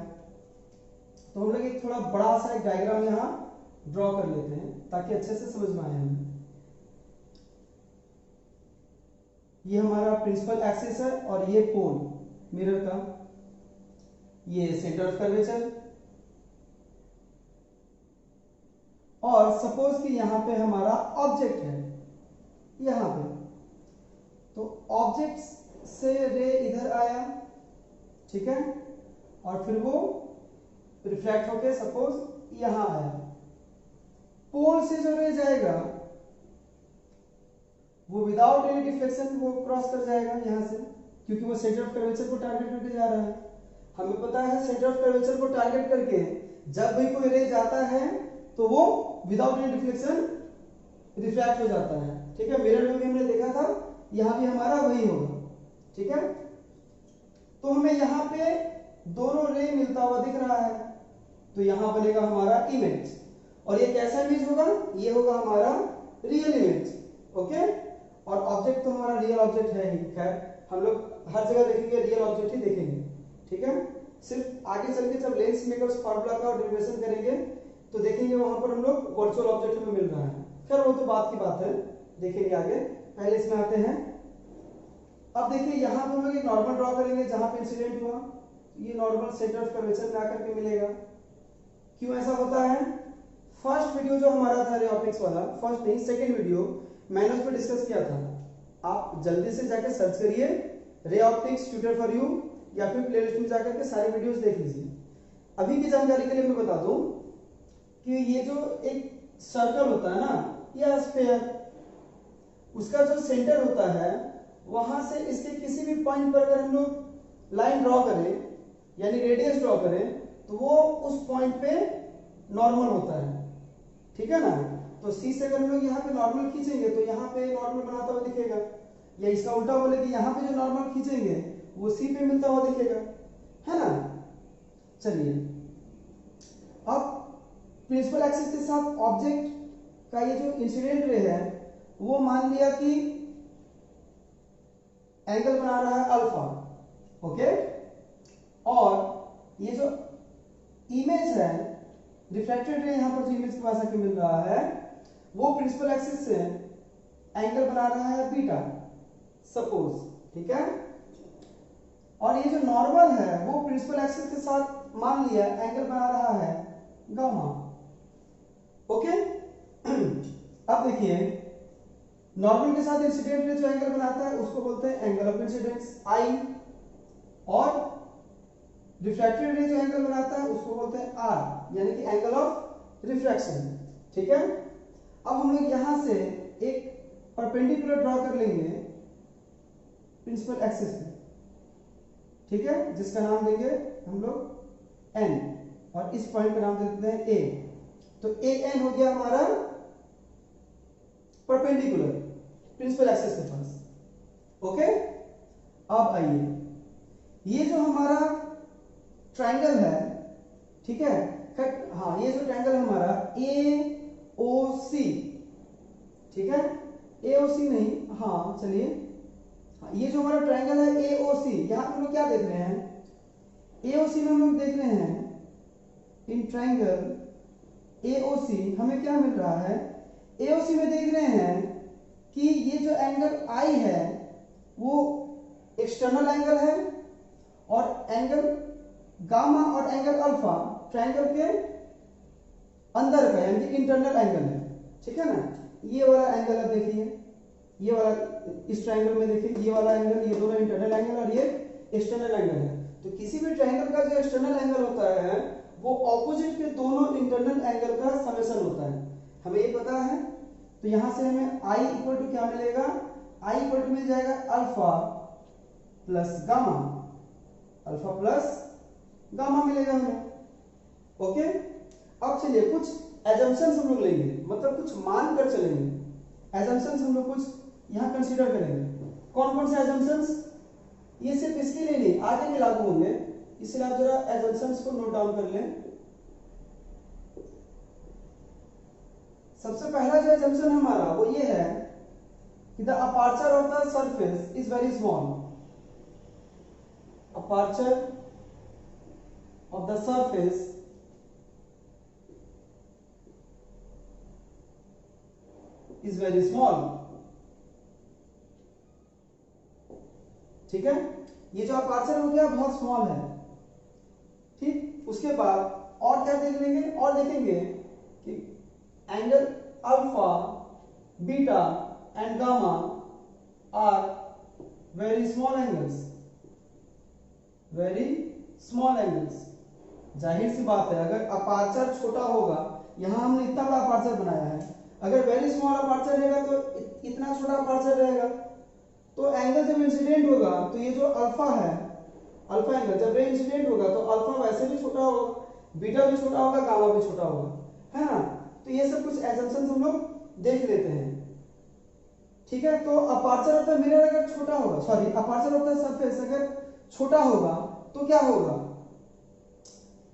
तो हम लोग एक थोड़ा बड़ा सा एक डायग्राम यहाँ ड्रॉ कर लेते हैं ताकि अच्छे से समझ में आए हमें। ये हमारा प्रिंसिपल एक्सिस है और ये पोल मिरर का, ये सेंटर ऑफ कर्वेचर, और सपोज कि यहां पे हमारा ऑब्जेक्ट है यहां पे, तो ऑब्जेक्ट से रे इधर आया, ठीक है, और फिर वो रिफ्लेक्ट होके सपोज यहां आया। पोल से जो रे जाएगा वो विदाउट एनी डिफ्लेक्शन वो क्रॉस कर जाएगा यहां से, क्योंकि वो सेंटर ऑफ कर्वेचर को टारगेट करके जा रहा है। हमें पता है सेंटर ऑफ कर्वेचर को टारगेट करके जब भी कोई रे जाता है तो वो विदाउट एनी डिफ्लेक्शन रिफ्रैक्ट हो जाता है, ठीक है। मिरर में भी हमने देखा था, यहां भी हमारा वही होगा, ठीक है। तो हमें यहां पे दोनों रे मिलता हुआ दिख रहा है, तो यहां बनेगा हमारा इमेज, और ये कैसा इमेज होगा, ये होगा हमारा रियल इमेज। ओके, और ऑब्जेक्ट तो हमारा रियल ऑब्जेक्ट है ही, खैर हम लोग हर जगह देखेंगे रियल ऑब्जेक्ट ही देखेंगे, ठीक है। सिर्फ आगे चल के जब लेंस मेकर्स फार्मूला का डेरिवेशन करेंगे तो देखेंगे वहां पर हम लोग वर्चुअल ऑब्जेक्ट हमें मिल रहा है, खैर वो तो बात की बात है, देखेंगे आगे। पहले इसमें आते हैं। अब देखिए यहाँ पे हम लोग एक नॉर्मल ड्रॉ करेंगे जहां पे इंसिडेंट हुआ, ये नॉर्मल सेंटर ऑफ कर्वेचर में आकर के मिलेगा। क्यों ऐसा होता है, फर्स्ट वीडियो जो हमारा था रे ऑप्टिक्स वाला, फर्स्ट नहीं सेकंड वीडियो, मैंने उस पर डिस्कस किया था, आप जल्दी से जाकर सर्च करिए ray optics tutor for you, या फिर प्लेलिस्ट में जाकर के सारे वीडियोस देख लीजिए। अभी की जानकारी के लिए मैं बता दूं कि ये जो एक सर्कल होता है ना या स्फीयर, उसका जो सेंटर होता है वहां से इसके किसी भी पॉइंट पर अगर हम लोग लाइन ड्रॉ करें यानी रेडियस ड्रॉ करें तो वो उस पॉइंट पे नॉर्मल होता है, ठीक है ना। तो सी से अगर हम लोग यहाँ पे नॉर्मल खींचेंगे तो यहाँ पे नॉर्मल बनाता हुआ दिखेगा, या इसका उल्टा बोले कि यहाँ पे जो नॉर्मल खींचेंगे वो सी पे मिलता हुआ दिखेगा, है ना। चलिए अब प्रिंसिपल एक्सिस के साथ ऑब्जेक्ट का ये जो इंसिडेंट रे है वो मान लिया कि एंगल बना रहा है अल्फा, ओके, और ये जो इमेज है रिफ्लेक्टेड रे यहां पर जो इमेज के पास आके मिल रहा है वो प्रिंसिपल एक्सिस से एंगल बना रहा है बीटा सपोज, ठीक है। और ये जो नॉर्मल है वो प्रिंसिपल एक्सिस के साथ मान लिया एंगल बना रहा है गामा, ओके। अब देखिए नॉर्मल के साथ इंसिडेंट रे जो एंगल बनाता है उसको बोलते हैं एंगल ऑफ इंसिडेंस आई, और रिफ्रैक्टेड रे जो एंगल बनाता है उसको बोलते हैं आर, यानी कि एंगल ऑफ रिफ्रैक्शन, ठीक है। अब हम लोग यहां से एक परपेंडिकुलर ड्रॉ कर लेंगे प्रिंसिपल एक्सिस पे, ठीक है, जिसका नाम देंगे हम लोग एन, और इस पॉइंट का नाम देते हैं ए। तो ए एन हो गया हमारा परपेंडिकुलर प्रिंसिपल एक्सिस के पास, ओके। अब आइए ये जो हमारा ट्रायंगल है, ठीक है, हाँ ये जो ट्रायंगल है हमारा ए ओ सी, ठीक है, ए ओ सी नहीं, हाँ चलिए, ये जो हमारा ट्रायंगल है ए ओ सी, यहां हम लोग क्या देख रहे हैं, ए ओ सी में हम लोग देख रहे हैं इन ट्रायंगल ए ओ सी हमें क्या मिल रहा है, ए ओ सी में देख रहे हैं कि ये जो एंगल आई है वो एक्सटर्नल एंगल है, और एंगल गामा और एंगल अल्फा ट्रायंगल के अंदर का यानी कि इंटरनल एंगल है, ठीक है ना। ये वाला एंगल अब देखिए, ये वाला इस ट्रायंगल में देखिए ये वाला एंगल, ये दोनों इंटरनल एंगल और ये एक्सटर्नल एंगल है। तो किसी भी ट्रायंगल का जो एक्सटर्नल एंगल होता है वो ऑपोजिट के दोनों इंटरनल एंगल का समेशन होता है, हमें ये पता है। तो यहां से हमें आई इक्वल टू क्या मिलेगा, आई इक्वल टू मिल जाएगा alpha plus gamma, alpha plus gamma मिलेगा हमें, ओके। अब चलिए कुछ एजम्पशंस हम लोग लेंगे, मतलब कुछ मान कर चलेंगे, एजम्पशंस हम लोग कुछ यहां कंसीडर करेंगे। कौन कौन से एजम्पशंस, ये सिर्फ इसके लिए नहीं आगे भी लागू होंगे, इसलिए आप जरा एजम्पशंस को नोट डाउन कर लें। सबसे पहला जो एजम्पशन हमारा वो ये है कि the aperture of the surface is very small, aperture of the surface is very small, ठीक है, ये जो अपर्चर हो गया बहुत स्मॉल है, ठीक। उसके बाद और क्या देख लेंगे, और देखेंगे कि angle alpha beta and gamma are very small angles, very small angles. जाहिर सी बात है अगर अपर्चर छोटा होगा, यहां हमने इतना बड़ा अपर्चर बनाया है, अगर वेरी स्मॉल अपर्चर रहेगा तो इतना छोटा अपर्चर रहेगा, तो एंगल जब इंसिडेंट होगा तो ये जो अल्फा है, अल्फा एंगल जब रे इंसिडेंट होगा तो अल्फा वैसे भी छोटा होगा, बीटा भी छोटा होगा, गामा भी छोटा होगा, है ना। तो ये सब कुछ एजम्पशंस हम लोग देख लेते हैं, ठीक है। तो अपर्चर ऑफ द मिरर अगर छोटा होगा, sorry aperture of the surface अगर छोटा होगा तो क्या होगा,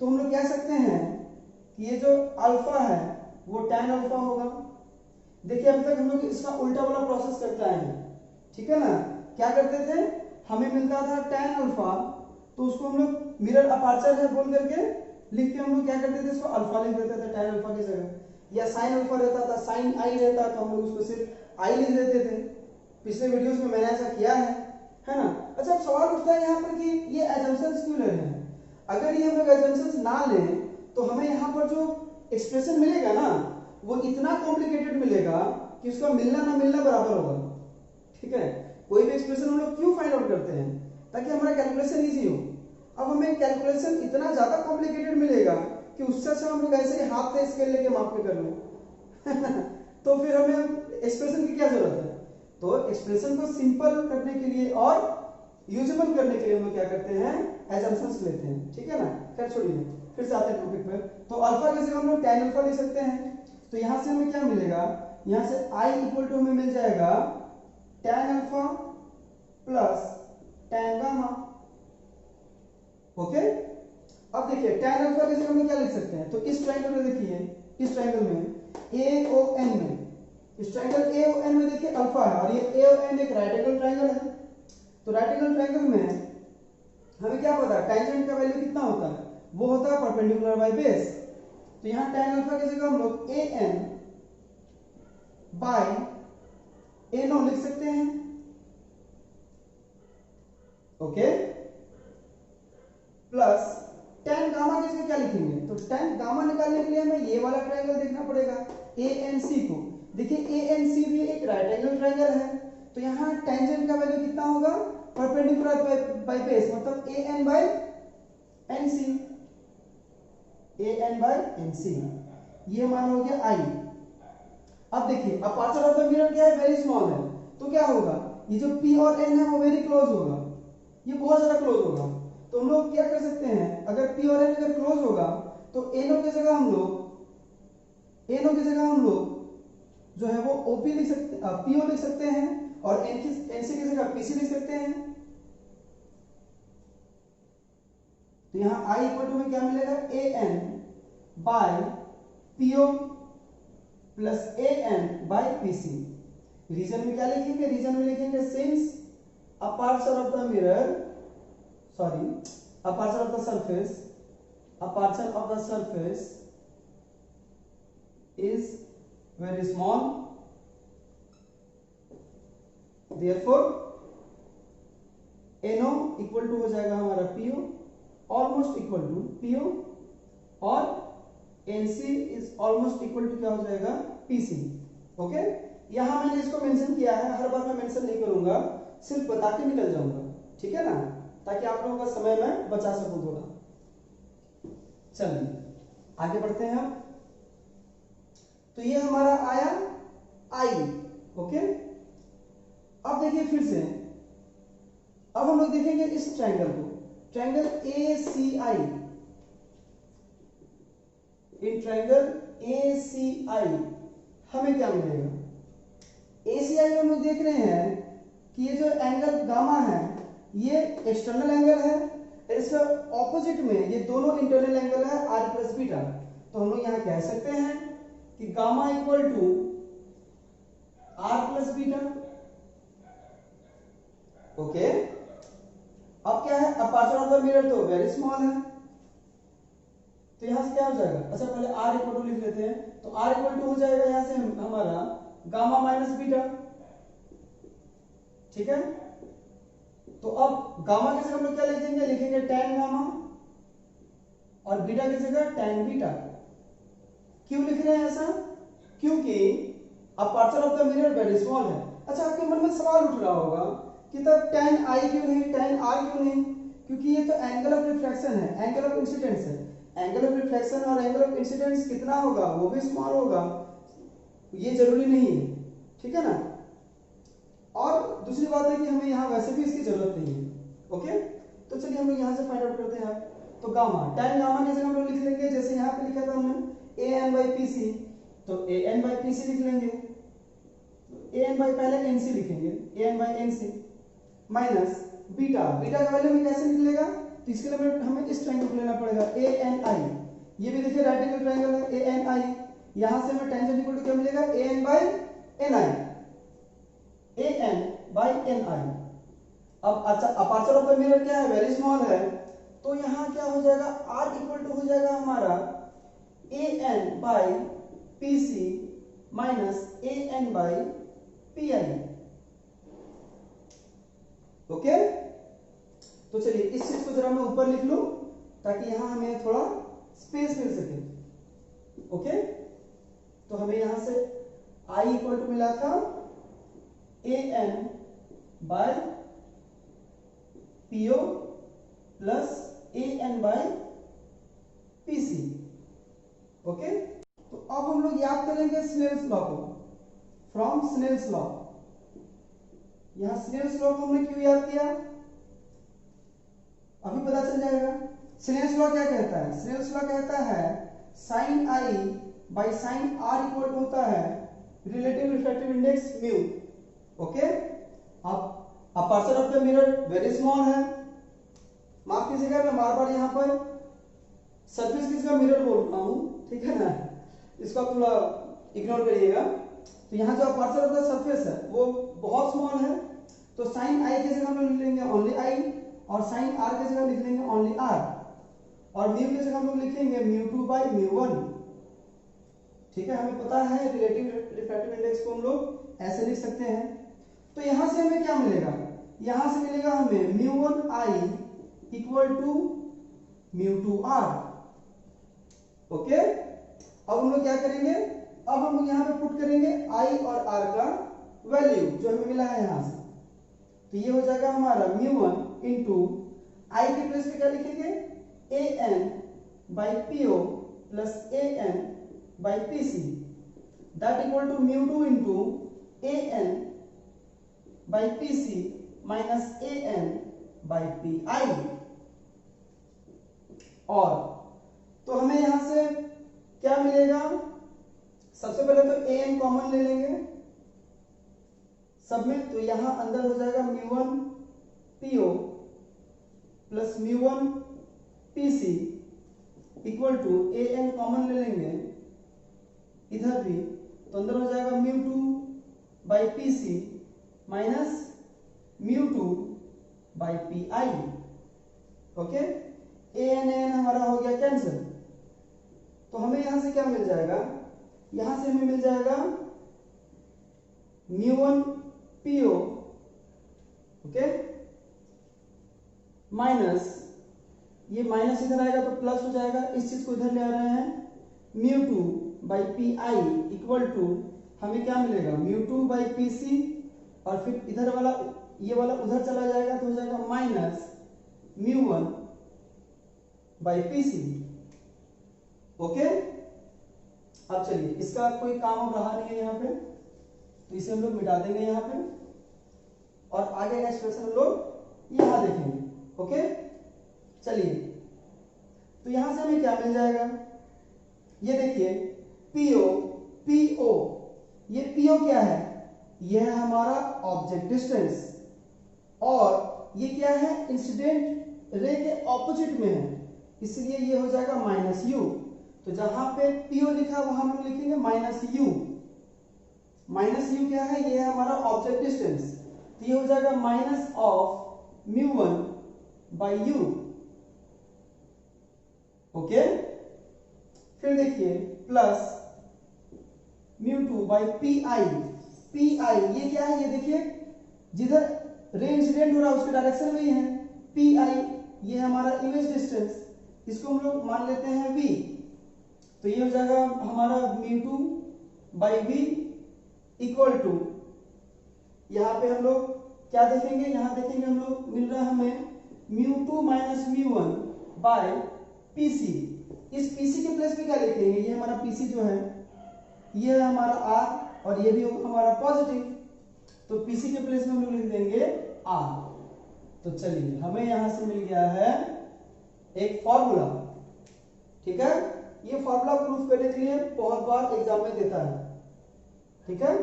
तो हम लोग कह सकते हैं कि ये जो अल्फा है वो tan अल्फा होगा। देखिए अभी तक हम लोग इसका उल्टा वाला प्रोसेस करते आए हैं, ठीक है ना। क्या करते थे, हमें मिलता था tan अल्फा, तो उसको हम लोग मिरर अपर्चर है बोल करके लिख के हम लोग क्या करते थे, इसको अल्फा लिख देते थे tan अल्फा की जगह, या sin अल्फा रहता था, sin i रहता तो हम लोग उसको सिर्फ i लिख देते थे। पिछले वीडियोस में मैंने ऐसा किया है ना। अच्छा अब सवाल उठता है यहाँ पर कि ये एजम्पशंस क्यों ले रहे हैं। अगर ये हम लोग एजम्पशंस ना लें तो हमें यहाँ पर जो एक्सप्रेशन मिलेगा ना वो इतना कॉम्प्लिकेटेड मिलेगा कि उसका मिलना ना मिलना बराबर होगा, ठीक है। कोई भी एक्सप्रेशन हम लोग क्यों फाइंड आउट करते हैं, ताकि हमारा कैलकुलेशन इजी हो। अब हमें कैलकुलेशन इतना ज्यादा कॉम्प्लिकेटेड मिलेगा कि उससे अच्छा हम लोग ऐसे ही हाथ से स्केल लेके माप के कर लें तो फिर हमें एक्सप्रेशन की क्या जरूरत है। तो एक्सप्रेशन को सिंपल करने के लिए और यूजेबल करने के लिए हम लोग क्या करते हैं, एजम्पशंस लेते हैं, ठीक है ना। खैर छोड़िए, फिर से आते हैं टॉपिक पर। तो अल्फा की जगह हम लोग tan अल्फा ले सकते हैं। तो यहां से हमें क्या मिलेगा, यहां से i इक्वल टू हमें मिल जाएगा tan alpha plus tan gamma. Okay, अब देखिए tan अल्फा की जगह हम क्या लिख सकते हैं। तो इस ट्रायंगल में देखिए, इस ट्रायंगल में AON में, इस ट्रायंगल AON में देखिए अल्फा है और ये AON एक राइट एंगल ट्रायंगल है। तो राइट एंगल ट्रायंगल में हमें क्या पता है, टेंजेंट का वैल्यू कितना होता है, वो होता है परपेंडिकुलर बाय बेस। तो यहां tan अल्फा की जगह हम लोग AN बाय ANO लिख सकते हैं। ओके, प्लस tan गामा की जगह क्या लिखेंगे, तो tan गामा निकालने के लिए हमें ये वाला ट्रायंगल देखना पड़ेगा ANC को। देखिए ANC भी एक राइट एंगल ट्रायंगल है, तो यहाँ टेंजेंट का वैल्यू कितना होगा, परपेंडिकुलर बाय बेस, मतलब AN by NC, AN by NC, ये मान हो गया I। अब देखिए अपर्चर ऑफ द मिरर क्या है, वेरी स्मॉल है, तो क्या होगा, ये जो P और N है वो वेरी क्लोज होगा, ये बहुत ज्यादा क्लोज होगा। तो हम लोग क्या कर सकते हैं, अगर P और N अगर क्लोज होगा तो ANO की जगह हम लोग जो है वो OP लिख सकते, PO लिख सकते हैं, और NC की जगह PC लिख सकते हैं। तो यहां I इक्वल टू में क्या मिलेगा, AN by PO plus AN by PC। Reason में क्या लिखेंगे, रीजन में लिखेंगे since aperture of the mirror, sorry aperture of the surface, aperture of the surface is very small, therefore NO equal to हो जाएगा हमारा PO, almost equal to PO, और NC is almost equal to क्या हो जाएगा, PC। Okay, यहां मैंने इसको मेंशन किया है, हर बार मैं मेंशन नहीं करूंगा, सिर्फ बता के निकल जाऊंगा, ठीक है ना, ताकि आप लोगों का समय मैं बचा सकूं थोड़ा। चलिए आगे बढ़ते हैं हम। तो ये हमारा आया I। ओके, अब देखिए फिर से, अब हम लोग देखेंगे इस ट्रायंगल को, triangle ACI, in triangle ACI हमें क्या मिलेगा। ACI में हम लोग देख रहे हैं कि ये जो एंगल गामा है ये एक्सटर्नल एंगल है, इसका ऑपोजिट में ये दोनों इंटरनल एंगल है r प्लस बीटा। तो हम लोग यहां कह सकते हैं कि gamma equal to r plus beta. Okay, अब क्या है, अपर्चर ऑफ द मिरर तो वेरी स्मॉल है, तो यहां से क्या हो जाएगा, अच्छा पहले r इक्वल टू लिख लेते हैं। तो r इक्वल टू हो जाएगा यहां से हमारा गामा माइनस बीटा, ठीक है। तो अब गामा की जगह हम लोग क्या लिखेंगे, लिखेंगे tan गामा, और बीटा की जगह tan बीटा। क्यों लिख रहे हैं ऐसा, क्योंकि aperture of the mirror very small है। अच्छा आपके मन में सवाल उठ रहा होगा कि तब tan I क्यों नहीं, tan R क्यों नहीं, क्योंकि ये तो एंगल ऑफ रिफ्लेक्शन है, एंगल ऑफ इंसिडेंस है। एंगल ऑफ रिफ्लेक्शन और एंगल ऑफ इंसिडेंस कितना होगा, वो भी स्मॉल होगा, ये जरूरी नहीं है, ठीक है ना। और दूसरी बात है कि हमें यहाँ वैसे भी इसकी जरूरत नहीं है। ओके, तो चलिए हम लोग यहाँ से फाइंड आउट करते हैं। तो गामा, tan गामा की जगह हम लोग लिख लेंगे जैसे यहाँ पे लिखा था हमने AN बाई PC, तो AN बाई PC लिख लेंगे, AN बाई पहले NC लिखेंगे, AN by NC minus beta, beta का वैल्यू में कैसे निकलेगा, तो इसके लिए हमें इस ट्रायंगल को लेना पड़ेगा ANI, ये भी देखिए राइट एंगल ट्रायंगल है ए एन आई, यहां से हमें टेंजेंट इक्वल टू क्या मिलेगा A N by N I, A N by N I. अब अच्छा अपर्चर ऑफ द मिरर क्या है वेरी स्मॉल है, तो यहां क्या हो जाएगा आर इक्वल टू हो जाएगा हमारा A N by P C minus A N by P I. Okay, तो चलिए इस चीज को जरा मैं ऊपर लिख लूं ताकि यहां हमें थोड़ा स्पेस मिल सके। ओके, तो हमें यहां से आई इक्वल टू मिला था A N bye PO plus A N bye PC. Okay, तो अब हम लोग याद करेंगे स्नेल्स लॉ को, फ्रॉम स्नेल्स लॉ। यहां स्नेल्स लॉ को हमने क्यों याद किया अभी पता चल जाएगा। स्नेल्स लॉ क्या कहता है, स्नेल्स लॉ कहता है sine I by sine R equal to होता है relative refractive index mu. Okay, अब aperture of the mirror very small है, माफ कीजिएगा मैं बार बार यहाँ पर सरफेस किसका मिरर बोल रहा हूँ, ठीक है ना, इसको आप थोड़ा इग्नोर करिएगा। तो यहाँ जो अपर्चर ऑफ द सरफेस है वो बहुत स्मॉल है, तो साइन आई की जगह हम लोग लिख लेंगे ओनली आई, और साइन आर की जगह लिख लेंगे ओनली आर, और म्यू की जगह हम लोग लिखेंगे mu two by mu one. ठीक है, हमें पता है रिलेटिव रिफ्रैक्टिव इंडेक्स को हम लोग ऐसे लिख सकते हैं। तो यहां से हमें क्या मिलेगा, यहां से मिलेगा हमें mu one I equal to mu two R. Okay, अब हम लोग क्या करेंगे, अब हम लोग यहां पे पुट करेंगे आई और आर का वैल्यू जो हमें मिला है यहां से। तो ये हो जाएगा हमारा म्यू वन इंटू आई के प्लेस पे क्या लिखेंगे A N by PO plus A N by P C that equal to mu two into A N by P C minus A N by P I. और तो हमें यहां से क्या मिलेगा, सबसे पहले तो ए एन कॉमन ले लेंगे सब में, तो यहां अंदर हो जाएगा mu one PO plus mu one P C equal to A N common ले लेंगे इधर भी, तो अंदर हो जाएगा mu two by P C minus mu two by P I. Okay, A N हमारा हो गया कैंसिल, तो हमें यहां से क्या मिल जाएगा, यहां से हमें मिल जाएगा mu one PO okay minus, ये माइनस इधर आएगा तो प्लस हो जाएगा, इस चीज को इधर ले आ रहे हैं mu two by P I equal to हमें क्या मिलेगा mu two by P C, और फिर इधर वाला ये वाला उधर चला जाएगा तो हो जाएगा minus mu one by P C. Okay, अब चलिए इसका कोई काम अब रहा नहीं है यहाँ पे, तो इसे हम लोग मिटा देंगे यहाँ पे, और आगे का एक्सप्रेशन हम लोग यहाँ देखेंगे। ओके, चलिए तो यहां से हमें क्या मिल जाएगा, ये देखिए पीओ पीओ, ये पीओ क्या है, यह है हमारा ऑब्जेक्ट डिस्टेंस, और ये क्या है इंसिडेंट रे के ऑपोजिट में है, इसलिए ये हो जाएगा माइनस यू। तो जहां पे पीओ लिखा वहां हम लोग लिखेंगे माइनस यू। माइनस यू क्या है, ये है हमारा ऑब्जेक्ट डिस्टेंस, तो ये हो जाएगा minus of mu one by you. Okay, फिर देखिए plus mu two by P I. P I ये क्या है, ये देखिए जिधर रे इंसिडेंट हो रहा है उसके डायरेक्शन में ही है, पी आई ये हमारा इमेज डिस्टेंस, इसको हम लोग मान लेते हैं v, तो ये हो जाएगा हमारा mu two by V equal to, यहां पे हम लोग क्या देखेंगे, यहां देखेंगे हम लोग मिल रहा है हमें mu two minus mu one by PC. इस पीसी के प्लेस पे क्या लिखेंगे, ये हमारा पीसी जो है ये है हमारा आर, और ये भी हमारा पॉजिटिव, तो पीसी के प्लेस में हम लोग लिख देंगे आर। तो चलिए हमें यहां से मिल गया है एक फॉर्मूला। ठीक है, ये फॉर्मूला प्रूफ करने के लिए बहुत बार एग्जाम में देता है। ठीक है,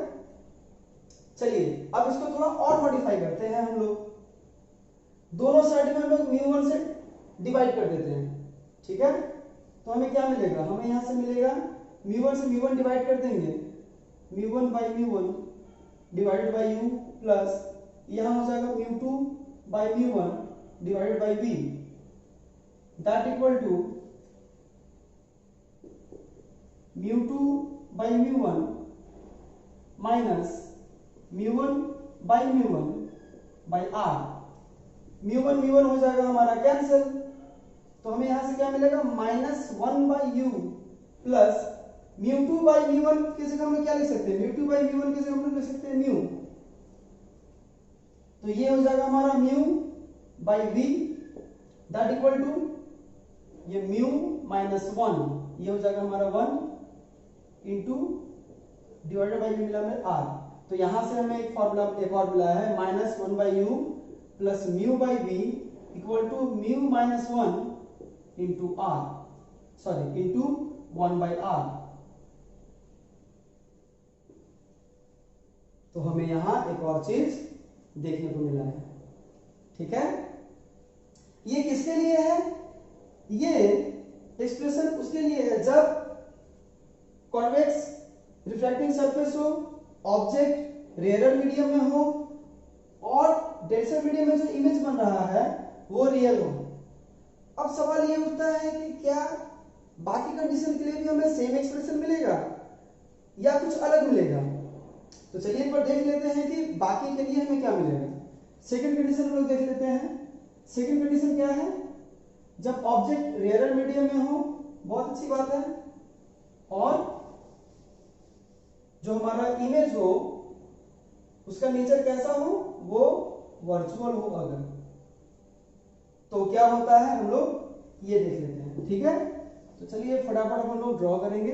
चलिए अब इसको थोड़ा और मॉडिफाई करते हैं हम लोग, दोनों साइड में हम लोग म्यू वन से डिवाइड कर देते हैं। ठीक है, तो हमें क्या मिलेगा, हमें यहाँ से मिलेगा म्यू1 से म्यू1 डिवाइड कर देंगे, म्यू1 बाई म्यू1 डिवाइडेड बाई यू प्लस यहाँ हो जाएगा म्यू2 बाई म्यू1 divided by B that equal to म्यू2 बाई म्यू1 माइनस म्यू1 बाई म्यू1 बाई आर। म्यू1 हो जाएगा हमारा कैंसिल, तो हमें यहां से क्या मिलेगा -1 बाई यू प्लस म्यू2 बाई म्यू1 की जगह हम लोग क्या लिख सकते हैं, म्यू2 बाई म्यू1 की जगह हम लोग लिख सकते हैं म्यू, तो ये हो जाएगा हमारा mu by V that equal to ये म्यू -1, ये हो जाएगा हमारा 1 इंटू डिवाइडेड बाई म्यू मिला में आर। तो यहां से हमें एक और मिला है -1 by U plus mu by V equal to mu -1 into R, sorry into 1 by R. तो हमें यहां एक और चीज देखने को मिला है, ठीक है। ये किसके लिए है, ये एक्सप्रेशन उसके लिए है जब कॉन्वेक्स रिफ्रैक्टिंग सरफेस हो, ऑब्जेक्ट रेयर मीडियम में हो और डेंसर मीडियम में जो इमेज बन रहा है वो रियल हो। अब सवाल ये उठता है कि क्या बाकी कंडीशन के लिए भी हमें सेम एक्सप्रेशन मिलेगा या कुछ अलग मिलेगा। तो चलिए एक बार देख लेते हैं कि बाकी के लिए हमें क्या मिलेगा। सेकंड कंडीशन हम लोग देख लेते हैं। सेकंड कंडीशन क्या है, जब ऑब्जेक्ट रेयर मीडियम में हो, बहुत अच्छी बात है, और जो हमारा इमेज हो उसका नेचर कैसा हो, वो वर्चुअल हो अगर, तो क्या होता है हम लोग ये देख लेते हैं, ठीक है। तो चलिए फटाफट हम लोग ड्रॉ करेंगे।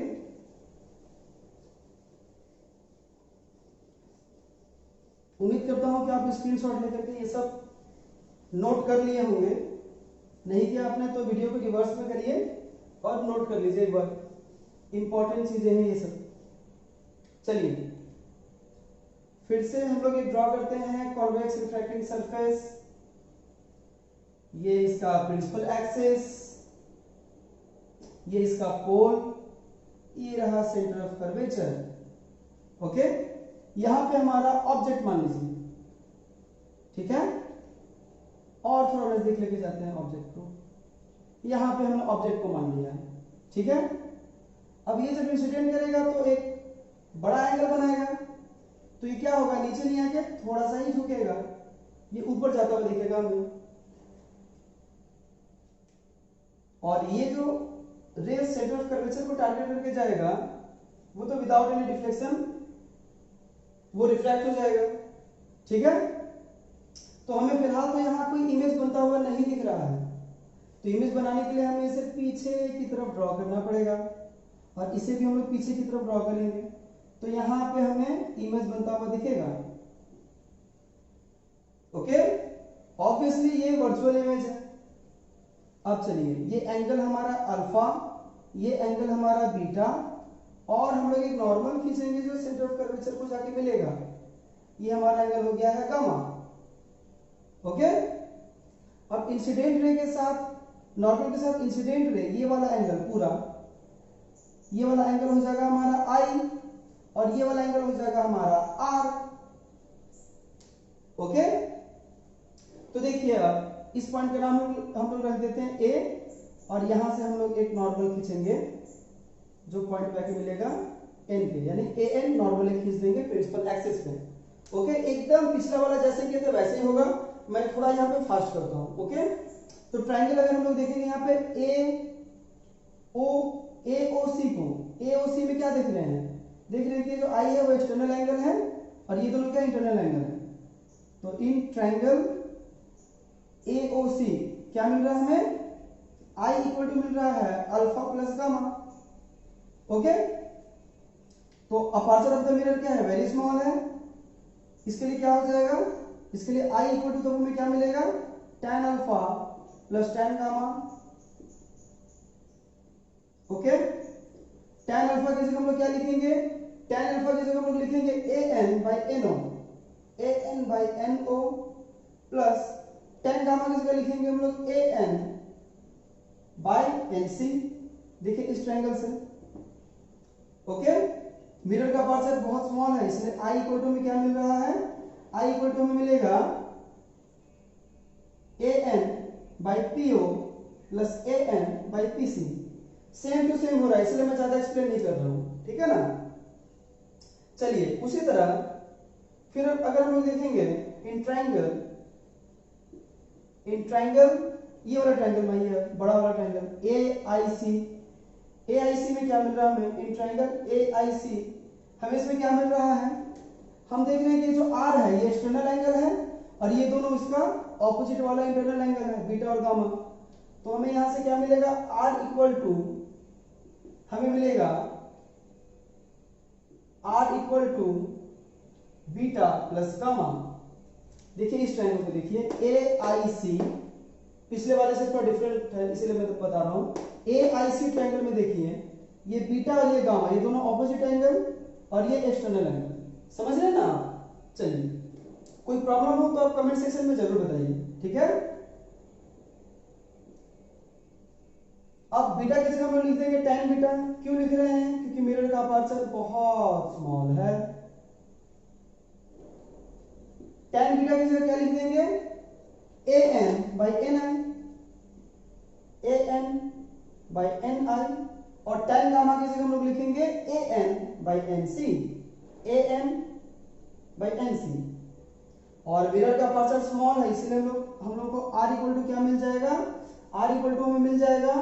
उम्मीद करता हूं कि आप स्क्रीनशॉट लेकर के ये सब नोट कर लिए होंगे, नहीं किया आपने तो वीडियो को रिवर्स में करिए और नोट कर लीजिए एक बार, इंपॉर्टेंट चीजें हैं ये सब। चलिए फिर से हम लोग एक ड्रॉ करते हैं कॉन्वेक्स रिफ्रैक्टिंग सरफेस। ये इसका प्रिंसिपल एक्सिस, ये इसका पोल, ये रहा सेंटर ऑफ कर्वेचर, ओके। यहां पे हमारा ऑब्जेक्ट मान लीजिए, ठीक है, और थोड़ा नजदीक लेके जाते हैं ऑब्जेक्ट को। यहां पे हमने ऑब्जेक्ट को मान लिया है, ठीक है। अब ये जब इंसिडेंट करेगा तो एक बड़ा एंगल बनाएगा, तो ये क्या होगा, नीचे नहीं आके थोड़ा सा ही झुकेगा, ये ऊपर जाता हुआ दिखेगा हमें। और ये जो रे सेंटर ऑफ कर्वेचर को टारगेट करके जाएगा वो तो विदाउट एनी डिफ्लेक्शन वो रिफ्रैक्ट हो जाएगा, ठीक है। तो हमें फिलहाल तो यहां कोई इमेज बनता हुआ नहीं दिख रहा है, तो इमेज बनाने के लिए हमें इसे पीछे की तरफ ड्रॉ करना पड़ेगा, और इसे भी हम लोग पीछे की तरफ ड्रॉ करेंगे, तो यहां पे हमें इमेज बनता हुआ दिखेगा, ओके। ऑब्वियसली ये वर्चुअल इमेज है। अब चलिए ये एंगल हमारा अल्फा, ये एंगल हमारा बीटा, और हम लोग एक नॉर्मल खींचेंगे जो सेंटर ऑफ कर्वेचर को जाके मिलेगा, ये हमारा एंगल हो गया है गामा, ओके। अब इंसिडेंट रे के साथ, नॉर्मल के साथ इंसिडेंट रे, ये वाला एंगल पूरा, ये वाला एंगल हो जाएगा हमारा आई, और ये वाला एंगल हो जाएगा हमारा आर, ओके। तो देखिए अब इस पॉइंट का नाम हम लोग रख देते हैं ए, और यहां से हम लोग एक नॉर्मल खींचेंगे जो पॉइंट पे आके मिलेगा एन पे, यानी ए एन नॉर्मल खींच देंगे प्रिंसिपल एक्सिस पे, ओके। एकदम पिछला वाला जैसे किया था वैसे ही होगा, मैं थोड़ा यहाँ पे फास्ट करता हूँ, ओके। तो ट्रायंगल अगर हम लोग देखेंगे यहाँ पे ए ओ सी को, ए ओ सी में क्या देख रहे हैं, देख रहे हैं कि जो आई है वो एक्सटर्नल एंगल है और ये दोनों क्या इंटरनल एंगल है। तो इन ट्रायंगल ए ओ सी क्या मिल रहा है हमें, आई इक्वल टू मिल रहा है अल्फा प्लस गामा, ओके। तो अपर्चर ऑफ द मिरर क्या है, वेरी स्मॉल है, इसके लिए क्या हो जाएगा, इसके लिए आई इक्वल टू तो हमें क्या मिलेगा, tan alpha plus tan gamma, okay. tan alpha की जगह हम लोग क्या लिखेंगे, tan अल्फा की जगह हम लोग लिखेंगे an by no plus tan gamma की जगह लिखेंगे हम लोग an बाई nc, देखिए इस ट्रायंगल से। ओके, मिरर का पार्ट साइज बहुत स्मॉल है, इसलिए आई इक्वल टू में क्या मिल रहा है, आई इक्वल टू में मिलेगा A N by P O plus A N by P C. Same to same हो रहा है, इसलिए मैं ज्यादा एक्सप्लेन नहीं कर रहा हूं, ठीक है ना। चलिए उसी तरह फिर अगर हम लोग देखेंगे इन ट्रायंगल, ये वाला ट्रायंगल में, ये बड़ा वाला ट्रायंगल ए आई सी, ए आई सी में क्या मिल रहा है हमें, इन ट्रायंगल ए आई सी हमें इसमें क्या मिल रहा है, हम देख रहे हैं कि जो आर है ये एक्सटर्नल एंगल है और ये दोनों इसका ऑपोजिट वाला इंटरनल एंगल है, बीटा और गामा। तो हमें यहां से क्या मिलेगा, आर इक्वल टू हमें मिलेगा R equal to beta plus gamma. देखिए इस ट्रायंगल को देखिए, ए आई सी पिछले वाले से थोड़ा डिफरेंट है इसलिए मैं तो बता रहा हूं। ए आई सी ट्रायंगल में देखिए ये बीटा और ये गामा, ये दोनों ऑपोजिट एंगल और ये एक्सटर्नल एंगल, समझ रहे हैं ना। चलिए कोई प्रॉब्लम हो तो आप कमेंट सेक्शन में जरूर बताइए, ठीक है। अब बीटा की जगह हम लिख देंगे tan बीटा। क्यों लिख रहे हैं, क्योंकि मिरर का अपर्चर बहुत स्मॉल है। tan बीटा की जगह क्या लिख देंगे, A N by N I, A N by N I, और tan गामा की जगह हम लोग लिखेंगे A N by N C, A N by N C. और मिरर का अपर्चर स्मॉल है इसलिए हम लोग को r इक्वल टू क्या मिल जाएगा, r इक्वल टू हमें मिल जाएगा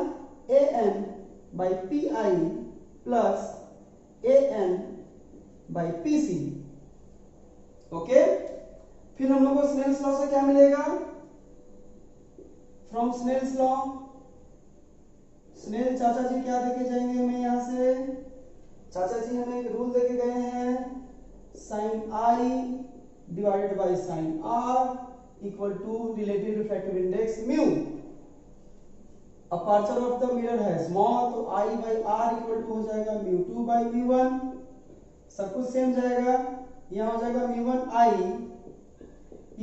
A N by P I plus A N by P C. Okay, फिर हम लोग को स्नेल्स लॉ से क्या मिलेगा, फ्रॉम स्नेल्स लॉ, स्नेल चाचा जी क्या देके जाएंगे हमें यहां से, चाचा जी हमें एक रूल देके गए हैं, sine I divided by sine R equal to relative refractive index mu. Aperture of the mirror है स्मॉल तो I by R equal to हो जाएगा mu two by mu one, सब कुछ सेम जाएगा, यहां हो जाएगा mu one I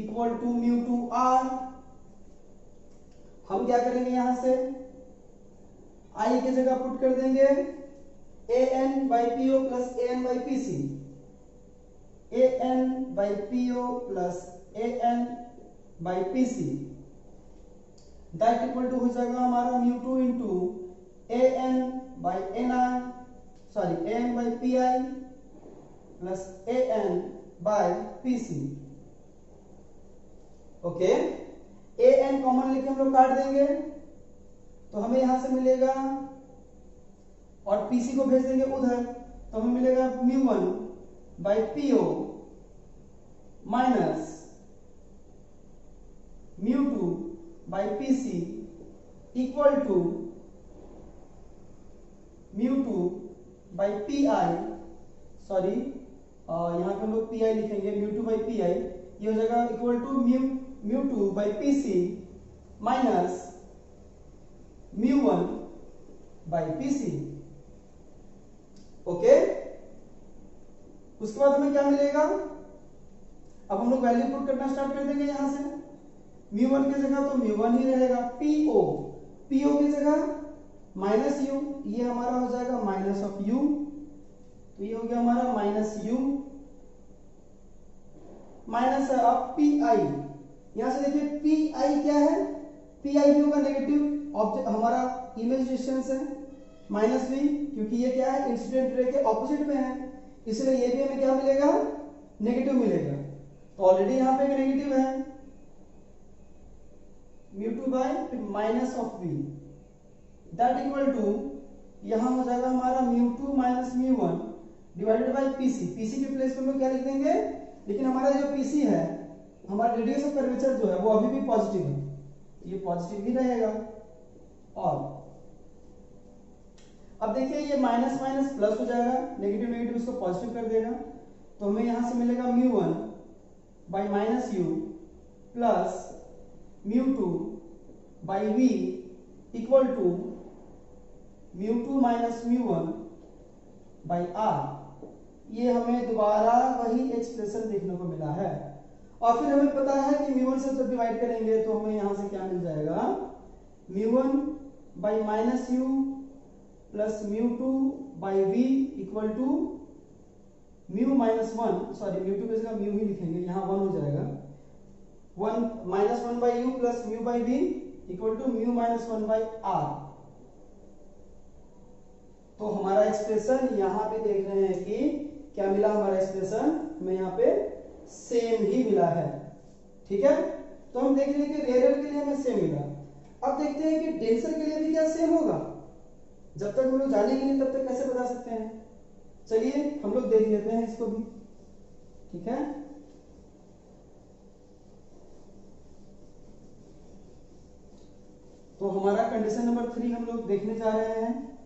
equal to mu two R. हम क्या करेंगे, यहां से आई की जगह पुट कर देंगे A N by P O plus A N by P C, A N by P O plus A N by P C, that equal to हो जाएगा हमारा mu two into A N by N I, sorry A N by P I plus A N by P C. Okay, A N common लेके हम लोग काट देंगे तो हमें यहां से मिलेगा, और पीसी को भेज देंगे उधर तो हमें मिलेगा mu one by P O minus mu two by P C equal to mu two by P I, sorry यहां पे हम लोग पी आई लिखेंगे, mu two by P I, ये हो जाएगा equal to mu two by P C minus mu one by P C. Okay, उसके बाद हमें क्या मिलेगा, अब हम लोग वैल्यू पुट करना स्टार्ट कर देंगे यहां से, म्यू वन की जगह तो म्यू वन ही रहेगा, पीओ की जगह माइनस यू, ये हमारा हो जाएगा माइनस ऑफ यू, तो ये हो गया हमारा माइनस यू माइनस अब पी आई। यहां से देखिए पी आई क्या है, पी आई भी होगा नेगेटिव, ऑब्जेक्ट हमारा इमेज डिस्टेंस है माइनस वी, क्योंकि ये क्या है इंसिडेंट रे के ऑपोजिट में है, इसलिए ये भी हमें क्या मिलेगा, नेगेटिव मिलेगा। तो ऑलरेडी यहां पे एक नेगेटिव है, mu two by minus of V, that equal to यहां हो जाएगा हमारा mu two minus mu one divided by PC. PC के प्लेस पे हम लोग क्या लिख देंगे, लेकिन हमारा जो पीसी है, हमारा रेडियस ऑफ कर्वेचर जो है वो अभी भी पॉजिटिव है, ये पॉजिटिव ही रहेगा। और अब देखिए ये माइनस माइनस प्लस हो जाएगा, नेगेटिव नेगेटिव इसको पॉजिटिव कर देगा, तो हमें यहां से मिलेगा mu one by minus U plus mu two by V equal to mu two minus mu one by R. ये हमें दोबारा वही एक्सप्रेशन देखने को मिला है, और फिर हमें पता है कि म्यू वन से जब डिवाइड करेंगे तो हमें यहां से क्या मिल जाएगा, mu one by minus U plus μ2 by V equal to mu minus one, sorry म्यू2 की जगह म्यू ही लिखेंगे, यहाँ 1 हो जाएगा, 1 minus 1 by U plus mu by V equal to mu minus 1 by R. तो हमारा एक्सप्रेशन यहाँ पे देख रहे हैं कि क्या मिला, हमारा एक्सप्रेशन हमें यहाँ पे सेम ही मिला है। ठीक है, तो हम देख रहे हैं कि रेयर के लिए हमें सेम मिला। अब देखते हैं कि डेंसर के लिए भी क्या सेम होगा। जब तक हम लोग जानेंगे नहीं तब तक कैसे बता सकते हैं। चलिए हम लोग देख लेते हैं इसको भी। ठीक है, तो हमारा कंडीशन नंबर 3 हम लोग देखने जा रहे हैं,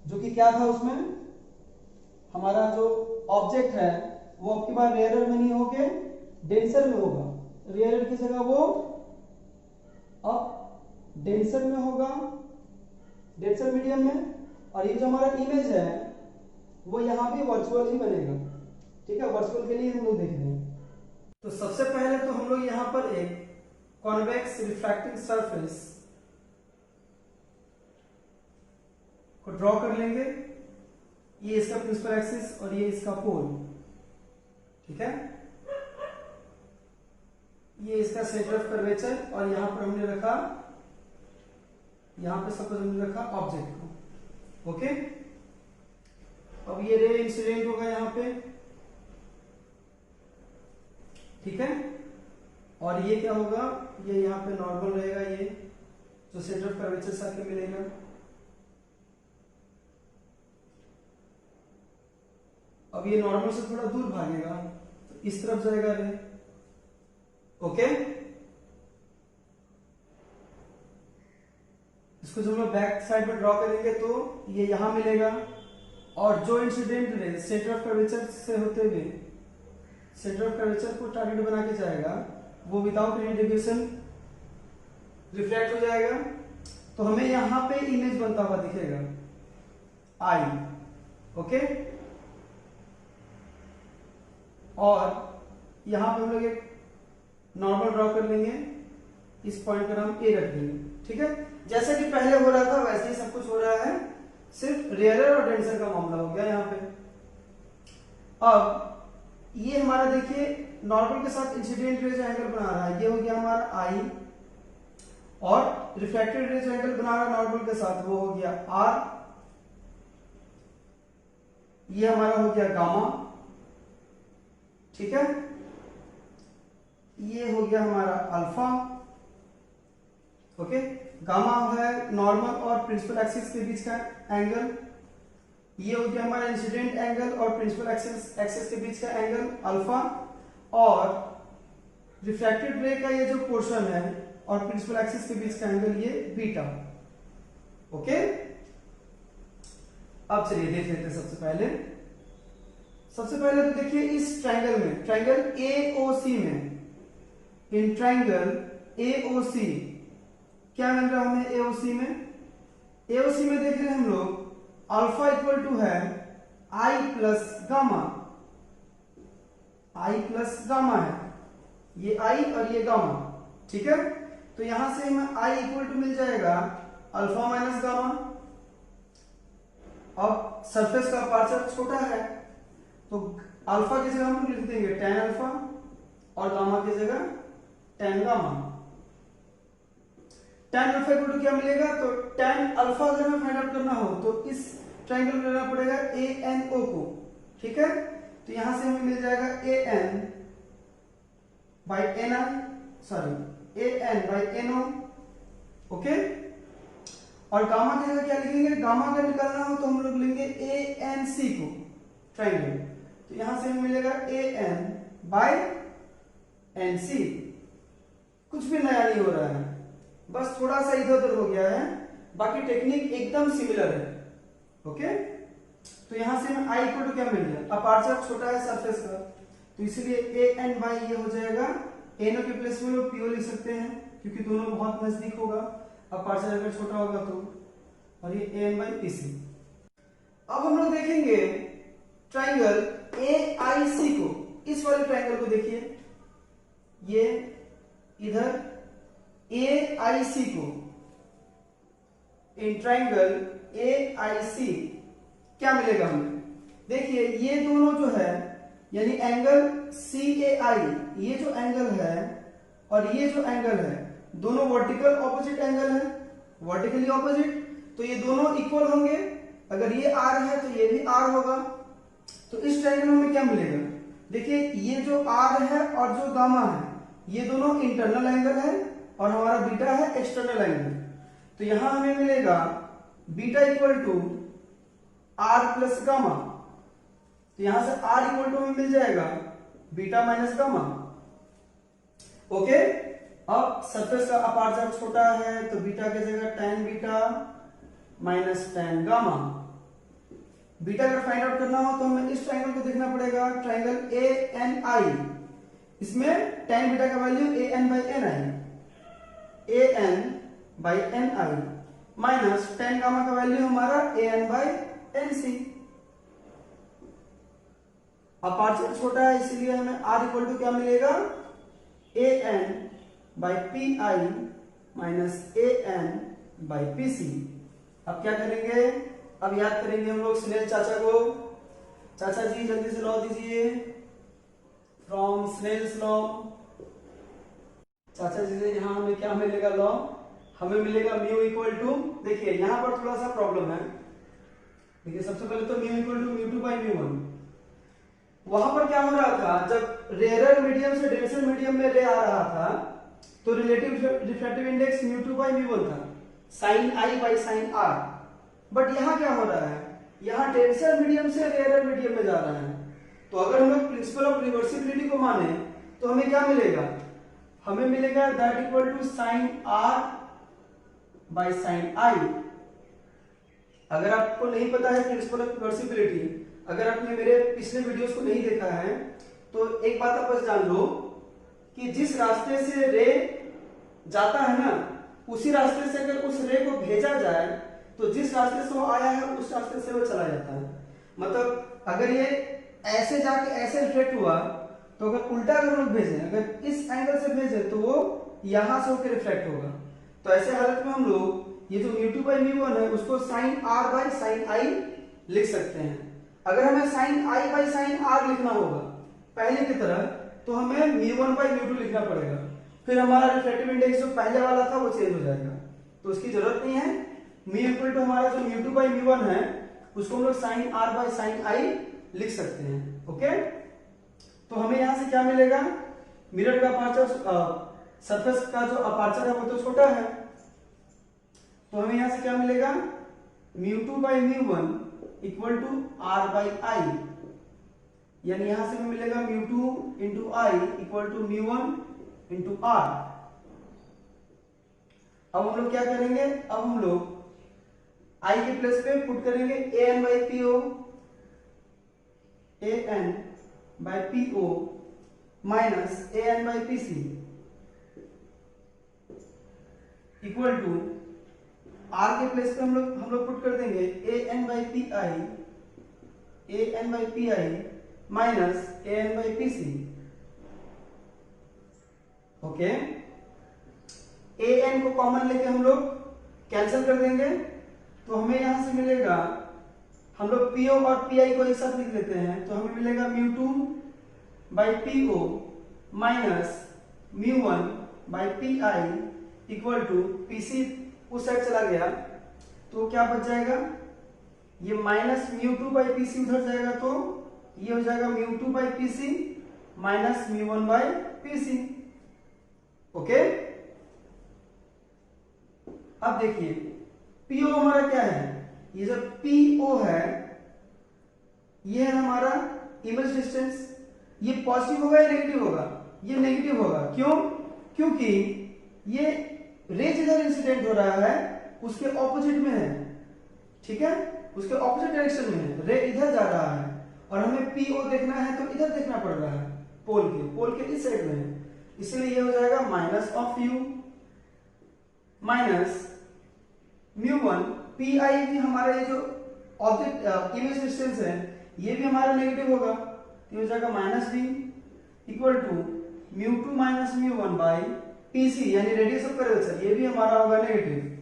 जो कि क्या था, उसमें हमारा जो ऑब्जेक्ट है वो आपकी बार रेयरर में नहीं होके डेंसर में होगा। रेयरर की जगह वो अब डेंसर में होगा, डेंसर मीडियम में। और ये जो हमारा इमेज है वो यहाँ भी वर्चुअल ही बनेगा। ठीक है, वर्चुअल के लिए हम लोग देख रहे हैं। तो सबसे पहले तो हम लोग यहाँ पर एक कॉन्वेक्स रिफ्रैक्टिंग सरफेस को ड्रॉ कर लेंगे। ये इसका प्रिंसिपल एक्सिस और ये इसका पोल। ठीक है, ये इसका सेंटर ऑफ कर्वेचर और यहां पर हमने रखा, यहां पे सपोज हमने रखा ऑब्जेक्ट को। ओके, अब ये रे इंसिडेंट होगा यहां पे। ठीक है, और ये क्या होगा, ये यहां पे नॉर्मल रहेगा, ये जो सेंटर ऑफ कर्वेचर से आके मिलेगा। अब ये नॉर्मल से थोड़ा दूर भागेगा तो इस तरफ जाएगा रे। ओके, इसको जब हम बैक साइड में ड्रॉ करेंगे तो ये यहां मिलेगा। और जो incident ray centre of curvature से होते हुए सेंटर ऑफ कर्वेचर को टारगेट बना के जाएगा, वो विदाउट एनी डेविएशन रिफ्लेक्ट हो जाएगा। तो हमें यहां पे इमेज बनता हुआ दिखेगा आई। ओके, और यहां पे हम लोग एक नॉर्मल ड्रॉ कर लेंगे, इस पॉइंट पर हम ए रख देंगे। ठीक है, जैसे कि पहले हो रहा था वैसे ही सब कुछ हो रहा है, सिर्फ रेयरर और डेंसर का मामला हो गया यहाँ पे। अब ये हमारा देखिए नॉर्मल के साथ इंसिडेंट रे जो एंगल बना रहा है, ये हो गया हमारा आई, और रिफ्लेक्टेड रे जो एंगल बना रहा है नॉर्मल के साथ वो हो गया आर। ये हमारा हो गया गामा। ठीक है, ये हो गया हमारा अल्फा। ओके, गामा है नॉर्मल और प्रिंसिपल एक्सिस के बीच का एंगल। ये हो गया हमारा इंसिडेंट एंगल और प्रिंसिपल एक्सिस के बीच का एंगल अल्फा। और रिफ्रैक्टेड रे का ये जो पोर्शन है और प्रिंसिपल एक्सिस के बीच का एंगल ये बीटा। ओके, अब चलिए देख लेते हैं। सबसे पहले तो देखिए इस ट्रायंगल में, ट्रायंगल एओसी में, इन ट्रायंगल एओसी क्या मिल रहा है हमें एओसी में? एओसी में देख रहे हैं हम लोग अल्फा इक्वल टू है आई प्लस गामा। आई प्लस गामा है, ये आई और ये गामा। ठीक है, तो यहां से हमें आई इक्वल टू मिल जाएगा अल्फा माइनस गामा। अब सरफेस का अपर्चर छोटा है तो अल्फा की जगह हम लिख देंगे tan अल्फा और गामा की जगह tan gamma. tan alpha equal to क्या मिलेगा? तो tan अल्फा अगर हमें फाइंड आउट करना हो तो इस ट्रायंगल में लेना पड़ेगा ANO को। ठीक है, तो यहां से हमें मिल जाएगा AN by AN by NO। Okay, और गामा की जगह क्या लिखेंगे? गामा अगर निकालना हो तो हम लोग लेंगे ANC को ट्रायंगल, तो यहां से हमें मिलेगा AN बाई NC। कुछ भी नया नहीं हो रहा है, बस थोड़ा सा इधर उधर हो गया है, बाकी टेक्निक एकदम सिमिलर है। ओके, तो यहां से हमें आई इक्वल टू क्या मिल गया? अपर्चर छोटा है सरफेस का, तो इसलिए AN बाई ये हो जाएगा, NO के प्लेस में लोग PO लिख सकते हैं क्योंकि दोनों बहुत नजदीक होगा, अपर्चर अगर छोटा होगा तो, और ये AN बाई PC। अब हम लोग देखेंगे ट्रायंगल AIC को, इस वाले ट्रायंगल को देखिए, ये इधर AIC को, इन ट्राइंगल AIC क्या मिलेगा हमें? देखिए ये दोनों जो है यानी एंगल CAI, ये जो एंगल है और ये जो एंगल है दोनों वर्टिकल ऑपोजिट एंगल है, वर्टिकली ऑपोजिट, तो ये दोनों इक्वल होंगे। अगर ये R है तो ये भी R होगा। तो इस ट्रायंगल में क्या मिलेगा? देखिए ये जो R है और जो गामा है ये दोनों इंटरनल एंगल है और हमारा बीटा है एक्सटर्नल एंगल। तो यहां हमें मिलेगा beta equal to R plus gamma. तो यहां से R इक्वल टू हमें मिल जाएगा बीटा माइनस गामा। ओके, अब सरफेस का अपर्चर छोटा है तो बीटा की जगह tan beta minus tan gamma. Beta अगर फाइंड आउट करना हो तो हमें इस ट्रायंगल को देखना पड़ेगा, ट्रायंगल ANI। इसमें tan बीटा का value AN by NI minus tan gamma का वैल्यू हमारा AN बाई NC। अपर्चर छोटा है इसलिए हमें R इक्वल टू क्या मिलेगा? AN by PI minus AN by PC। अब क्या करेंगे? अब याद करेंगे हम लोग स्नेल चाचा को। चाचा जी जल्दी से लॉ दीजिए फ्रॉम स्नेल्स लॉ। चाचा जी से यहां हमें क्या मिलेगा लॉ? हमें मिलेगा म्यू इक्वल टू, देखिए यहां पर थोड़ा सा प्रॉब्लम है। देखिए सबसे पहले तो mu equal to mu two by mu one. वहां पर क्या हो रहा था, जब रेयर मीडियम से डेंसर मीडियम में रे आ रहा था तो relative refractive index mu two by mu one था, sine I by sine R. But यहां क्या हो रहा है, यहां डेंसर मीडियम से रेयर मीडियम में जा रहा है। तो अगर हम लोग प्रिंसिपल ऑफ रिवर्सिबिलिटी को माने तो हमें क्या मिलेगा? हमें मिलेगा that equal to sine R by sine I. अगर आपको नहीं पता है प्रिंसिपल ऑफ रिवर्सिबिलिटी, अगर आपने मेरे पिछले वीडियोस को नहीं देखा है तो एक बात आप बस जान लो कि जिस रास्ते से रे जाता है ना उसी रास्ते से अगर उस रे को भेजा जाए तो जिस रास्ते से वो आया है उस रास्ते से वो चला जाता है। मतलब अगर ये ऐसे जाके ऐसे रिफ्लेक्ट हुआ तो अगर उल्टा अगर हम लोग भेजें, अगर इस एंगल से भेजें तो वो यहां से होकर रिफ्लेक्ट होगा। तो ऐसे हालत में हम लोग ये जो mu two by mu one है उसको sine R by sine I लिख सकते हैं। अगर हमें sine I by sine R लिखना होगा पहले की तरह तो हमें mu one by mu two लिखना पड़ेगा, फिर हमारा रिफ्रैक्टिव इंडेक्स जो पहले वाला था वो चेंज हो जाएगा। तो उसकी जरूरत नहीं है। म्यू इक्वल टू हमारा जो mu two by mu one है उसको हम लोग sign R by sine I लिख सकते हैं। ओके, तो हमें यहां से क्या मिलेगा? मिरर का अपर्चर, सरफेस का जो अपर्चर है वो तो छोटा है, तो हमें यहां से क्या मिलेगा? Mu two by mu one equal to R by I, यानी यहां से हमें मिलेगा mu two into I equal to mu one into R. अब हम लोग क्या करेंगे? अब हम लोग आई के प्लेस पे पुट करेंगे AN by PO, AN by PO minus AN by PC equal to R के प्लेस पे हम लोग पुट कर देंगे AN by PI minus AN by PC। Okay, AN को कॉमन लेके हम लोग कैंसिल कर देंगे तो हमें यहां से मिलेगा, हम लोग PO और PI को एक साथ लिख देते हैं तो हमें मिलेगा mu two by PO minus mu one by PI equal to PC उस साइड चला गया तो क्या बच जाएगा? ये minus mu two by PC उधर जाएगा तो ये हो जाएगा mu two by PC minus mu one by PC। Okay, अब देखिए PO हमारा क्या है? ये जो PO है ये है हमारा इमेज डिस्टेंस। ये पॉजिटिव होगा या नेगेटिव होगा? ये नेगेटिव होगा। क्यों? क्योंकि ये रे जिधर इंसिडेंट हो रहा है उसके ऑपोजिट में है, ठीक है, उसके ऑपोजिट डायरेक्शन में है, रे इधर जा रहा है और हमें PO देखना है तो इधर देखना पड़ रहा है, पोल के इस साइड में है, इसलिए ये हो जाएगा minus of you minus mu one. PI भी हमारा ये जो ऑब्जेक्ट इमेज डिस्टेंस है ये भी हमारा नेगेटिव होगा तो ये हो जाएगा minus B equal to mu two minus mu one by PC यानी रेडियस ऑफ कर्वेचर, ये भी हमारा होगा नेगेटिव।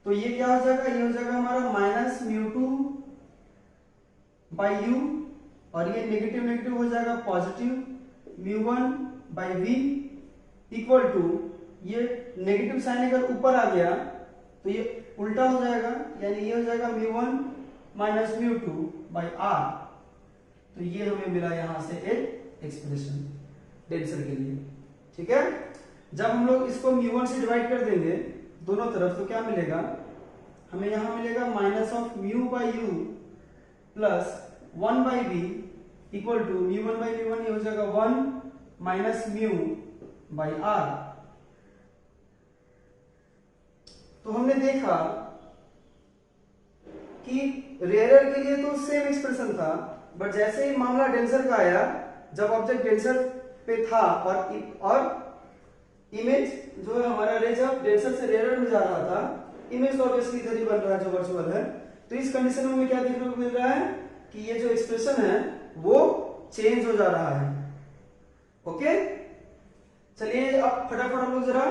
तो ये क्या हो जाएगा, ये हो जाएगा हमारा minus mu two by U, और ये नेगेटिव नेगेटिव हो जाएगा positive mu one by V equal to, ये नेगेटिव साइन अगर ऊपर आ गया तो ये उल्टा हो जाएगा, यानी ये हो जाएगा mu one minus mu two by R. तो ये हमें मिला यहां से एक एक्सप्रेशन टेंसर के लिए। ठीक है, जब हम लोग इसको म्यू वन से डिवाइड कर देंगे दोनों तरफ तो क्या मिलेगा, हमें यहां मिलेगा minus of mu by U plus one by B equal to mu one by mu one, ये हो जाएगा one minus mu by R. तो हमने देखा कि रेयरर के लिए तो सेम एक्सप्रेशन था, बट जैसे ही मामला डेंसर का आया, जब ऑब्जेक्ट डेंसर पे था और इमेज जो है हमारा रे जब डेंसर से रेयरर में जा रहा था, इमेज तो ऑब्वियसली इधर ही बन रहा है जो वर्चुअल है। तो इस कंडीशन में हमें क्या देखने को मिल रहा है कि ये जो एक्सप्रेशन है वो चेंज हो जा रहा है। ओके, चलिए अब फटाफट हम लोग जरा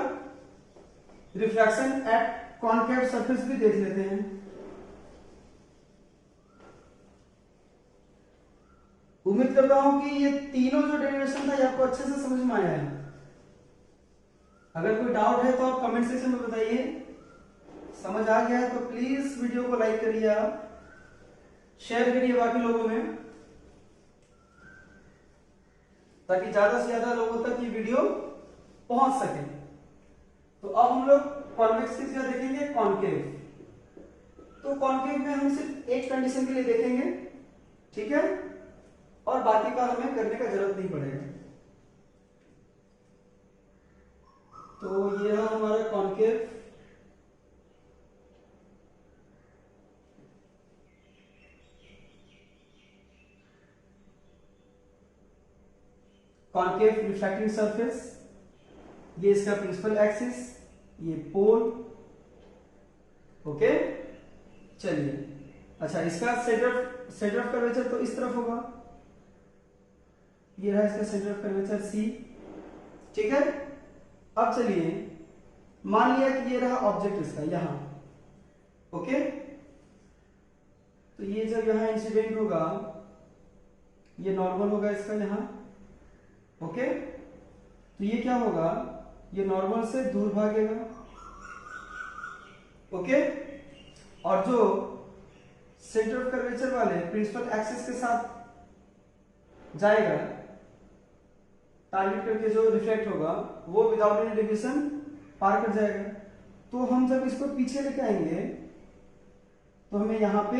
रिफ्रैक्शन एट कॉनकेव सरफेस भी देख लेते हैं। उम्मीद करता हूं कि ये तीनों जो डेरिवेशन था ये आपको अच्छे से समझ में आया है। अगर कोई डाउट है तो आप कमेंट सेक्शन में बताइए। समझ आ गया है तो प्लीज वीडियो को लाइक करिए, आप शेयर करिए बाकी लोगों में, ताकि ज्यादा से ज्यादा लोगों तक ये वीडियो पहुंच सके। तो अब हम लोग कॉन्वेक्स की क्या देखेंगे, कॉनकेव। तो कॉनकेव में हम सिर्फ एक कंडीशन के लिए देखेंगे, ठीक है, और बाकी का हमें करने का जरूरत नहीं पड़ेगा। तो ये है हमारा कॉनकेव। कॉनकेव रिफ्रैक्टिंग सरफेस, ये इसका प्रिंसिपल एक्सिस, ये पोल। ओके, चलिए, अच्छा इसका सेंटर ऑफ कर्वेचर तो इस तरफ होगा, ये रहा इसका सेंटर ऑफ कर्वेचर सी। ठीक है, अब चलिए मान लिया कि ये रहा ऑब्जेक्ट इसका यहां। ओके, तो ये जब यहां इंसिडेंट होगा, ये नॉर्मल होगा इसका यहां। ओके, तो ये क्या होगा, ये नॉर्मल से दूर भागेगा। ओके, और जो सेंटर ऑफ कर्वेचर वाले प्रिंसिपल एक्सिस के साथ जाएगा, टारगेट करके जो रिफ्लेक्ट होगा वो विदाउट एनी डेविएशन पार कर जाएगा। तो हम जब इसको पीछे लेके आएंगे तो हमें यहाँ पे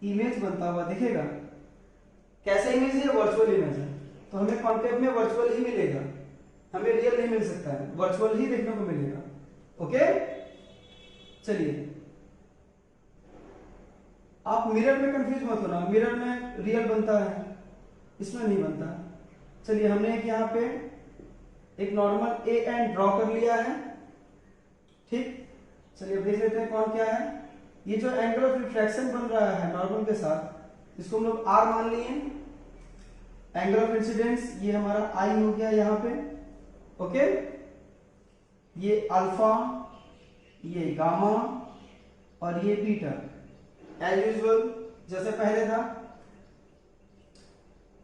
इमेज बनता हुआ दिखेगा। कैसे इमेज है, वर्चुअल इमेज है, तो हमें कॉन्केव में वर्चुअल ही मिलेगा, हमें रियल नहीं मिल सकता है, वर्चुअल ही देखने को मिलेगा। ओके, चलिए आप मिरर में कंफ्यूज मत होना, मिरर में रियल बनता है, इसमें नहीं बनता। चलिए हमने एक यहाँ पे एक नॉर्मल ए एंड ड्रॉ कर लिया है। ठीक, चलिए अब देख लेते हैं कौन क्या है। ये जो एंगल ऑफ रिफ्रैक्शन बन रहा है नॉर्मल के साथ, इसको हम लोग आर मान लिए। एंगल ऑफ इंसिडेंस ये हमारा आई हो गया यहाँ पे। ओके, ये अल्फा, ये गामा और ये बीटा, एज यूजुअल जैसे पहले था।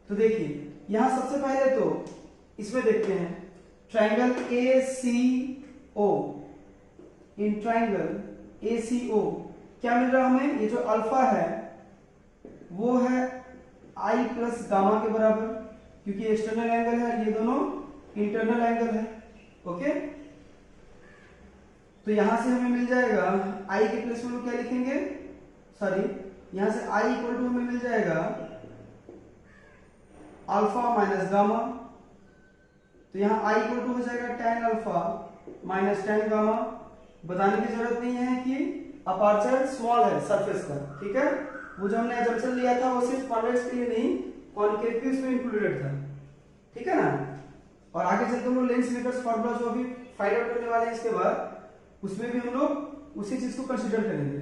तो देखिए यहां सबसे पहले तो इसमें देखते हैं triangle ACO। In triangle ACO क्या मिल रहा हमें, ये जो अल्फा है वो है आई प्लस गामा के बराबर, क्योंकि एक्सटर्नल एंगल है, ये दोनों इंटरनल एंगल है। ओके, तो यहां से हमें मिल जाएगा आई के प्लेस में हम क्या लिखेंगे, सॉरी यहां से आई इक्वल टू हमें मिल जाएगा अल्फा माइनस गामा। तो यहां आई इक्वल टू हो जाएगा tan alpha minus tan gamma. बताने की जरूरत नहीं है कि अपर्चर स्मॉल है सरफेस का, ठीक है, वो जो हमने एजम्पशन लिया था वो सिर्फ कॉन्वेक्स के लिए नहीं, कॉनकेव भी उसमें इंक्लूडेड था। ठीक है ना, और आगे चलते हम लोग लेंस मेकर्स फार्मूला जो अभी फाइंड आउट करने वाले हैं इसके बाद, उसमें भी हम लोग उसी चीज को कंसीडर करेंगे।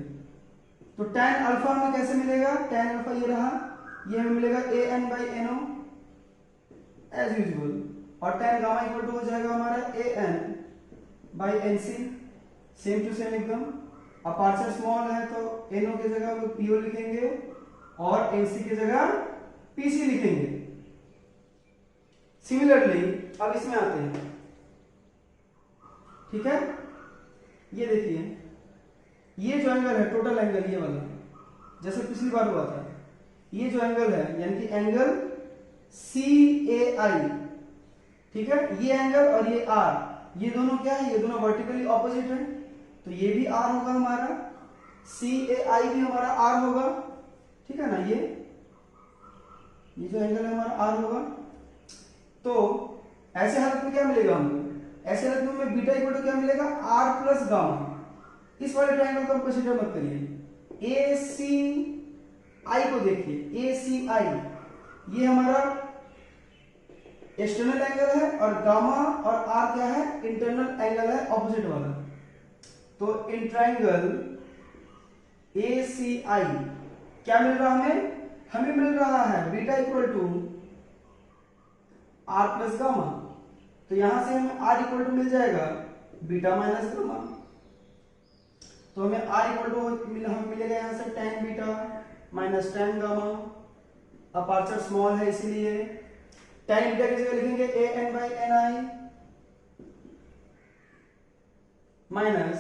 तो tan अल्फा हमें कैसे मिलेगा, tan अल्फा ये रहा, ये हमें मिलेगा an/no एज यूजुअल, और tan गामा इक्वल टू हो जाएगा हमारा an/nc, सेम टू सेम एकदम। अपर्चर स्मॉल है तो NO की जगह हम लोग PO लिखेंगे और NC की जगह PC लिखेंगे। सिमिलरली अब इसमें आते हैं, ठीक है। ये देखिए, ये जो एंगल है टोटल एंगल, ये वाला जैसे पिछली बार हुआ था, ये जो एंगल है यानी कि एंगल CAI, ठीक है। ये एंगल और ये R, ये दोनों क्या है, ये दोनों वर्टिकली ऑपोजिट है, तो ये भी R होगा हमारा, CAI भी हमारा R होगा, ठीक है ना। ये जो एंगल है हमारा R होगा। तो ऐसे हालत में क्या मिलेगा हमको, ऐसे हालत में हमें बीटा इक्वल टू क्या मिलेगा, R प्लस गामा। इस वाले ट्रायंगल को आप कंसीडर मत करिए, ACI को देखिए, ACI ये हमारा एक्सटर्नल एंगल है और गामा और R क्या है, इंटरनल एंगल है, ऑपोजिट वाला। तो इन ट्रायंगल ACI क्या मिल रहा हमें मिल रहा है beta equal to R plus gamma. तो यहां से हमें R इक्वल टू मिल जाएगा बीटा माइनस गामा। तो हमें R इक्वल टू हमें मिलेगा यहां से tan beta minus tan gamma. Aperture small है इसलिए tan बीटा की जगह लिखेंगे AN/NI माइनस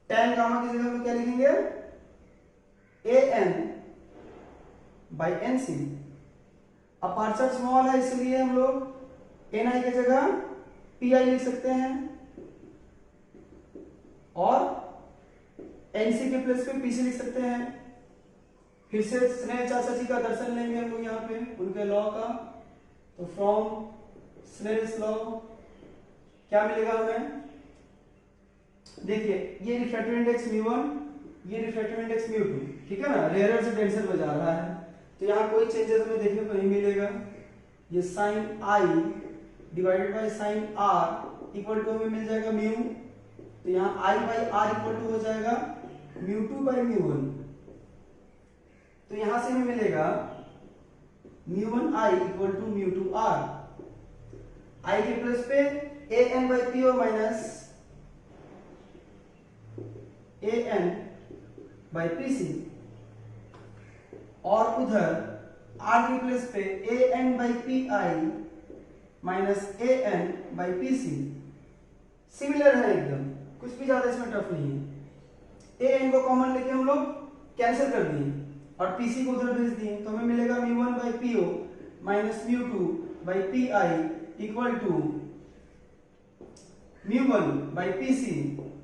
tan गामा की जगह हम क्या लिखेंगे, AN/NC। अपर्चर स्मॉल है इसलिए हम लोग NI की जगह PI लिख सकते हैं और NC के प्लेस पे PC लिख सकते हैं। फिर से स्नेह चाचा जी का दर्शन लेंगे हम लोग यहाँ पे उनके लॉ का। तो फ्रॉम स्नेल्स लॉ क्या मिलेगा हमें, देखिए ये रिफ्रैक्टिव इंडेक्स μ1, ये रिफ्रैक्टिव इंडेक्स μ2, ठीक है ना। रेयर से डेंसर में जा रहा है तो यहाँ कोई चेंजेस हमें देखने को नहीं मिलेगा। ये sine I divided by sine R equal to हमें मिल जाएगा म्यू, तो यहाँ I/R इक्वल टू हो जाएगा μ2/μ1। तो यहां से हमें मिलेगा μ1I equal to μ2R। I के प्लस पे AN/PO माइनस AN/PC और उधर R के प्लस पे AN/PI माइनस AN/PC। सिमिलर है एकदम, कुछ भी ज्यादा इसमें टफ नहीं है। AN को कॉमन लेके हम लोग कैंसिल कर दिए और PC को उधर भेज दिए, तो हमें मिलेगा μ1/PO minus μ2/PI equal to μ1/PC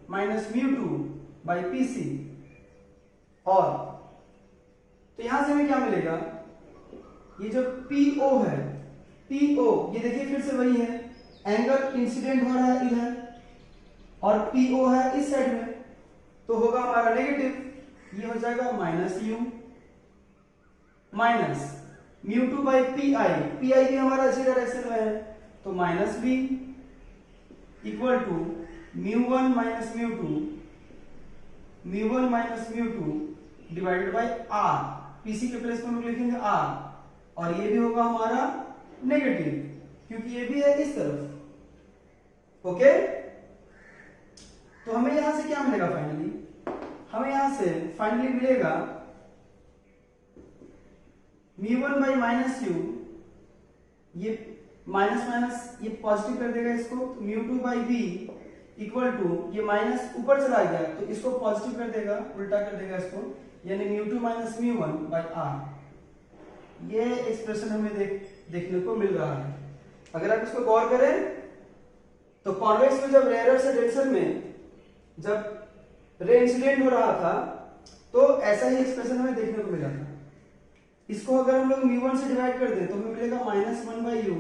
minus μ2/PC। और तो यहां से हमें क्या मिलेगा, ये जो PO है, PO ये देखिए फिर से वही है, एंगल इंसिडेंट हो रहा है इधर और PO है इस साइड में, तो होगा हमारा नेगेटिव। ये हो जाएगा minus U minus μ2/PI, PI भी हमारा इसी डायरेक्शन में है, तो minus B equal to μ1 minus μ2 divided by R। PC के प्लेस में हम लोग लिखेंगे R और ये भी होगा हमारा नेगेटिव क्योंकि ये भी है इस तरफ। ओके, तो हमें यहां से क्या मिलेगा फाइनली, हमें यहां से फाइनली मिलेगा μ1 माइनस U, ये माइनस माइनस ये पॉजिटिव कर देगा इसको, तो μ2/B इक्वल टू ये माइनस ऊपर चला गया तो इसको पॉजिटिव कर देगा, उल्टा कर देगा इसको, यानी μ2 माइनस μ1/R। ये एक्सप्रेशन हमें देखने को मिल रहा है। अगर आप इसको गौर करें तो कॉन्वेक्स में जब रेयर से डेंसर में जब रे इंसिडेंट हो रहा था तो ऐसा ही एक्सप्रेशन हमें देखने को मिला था। इसको अगर हम लोग μ1 से डिवाइड कर दें तो हमें मिलेगा -1/U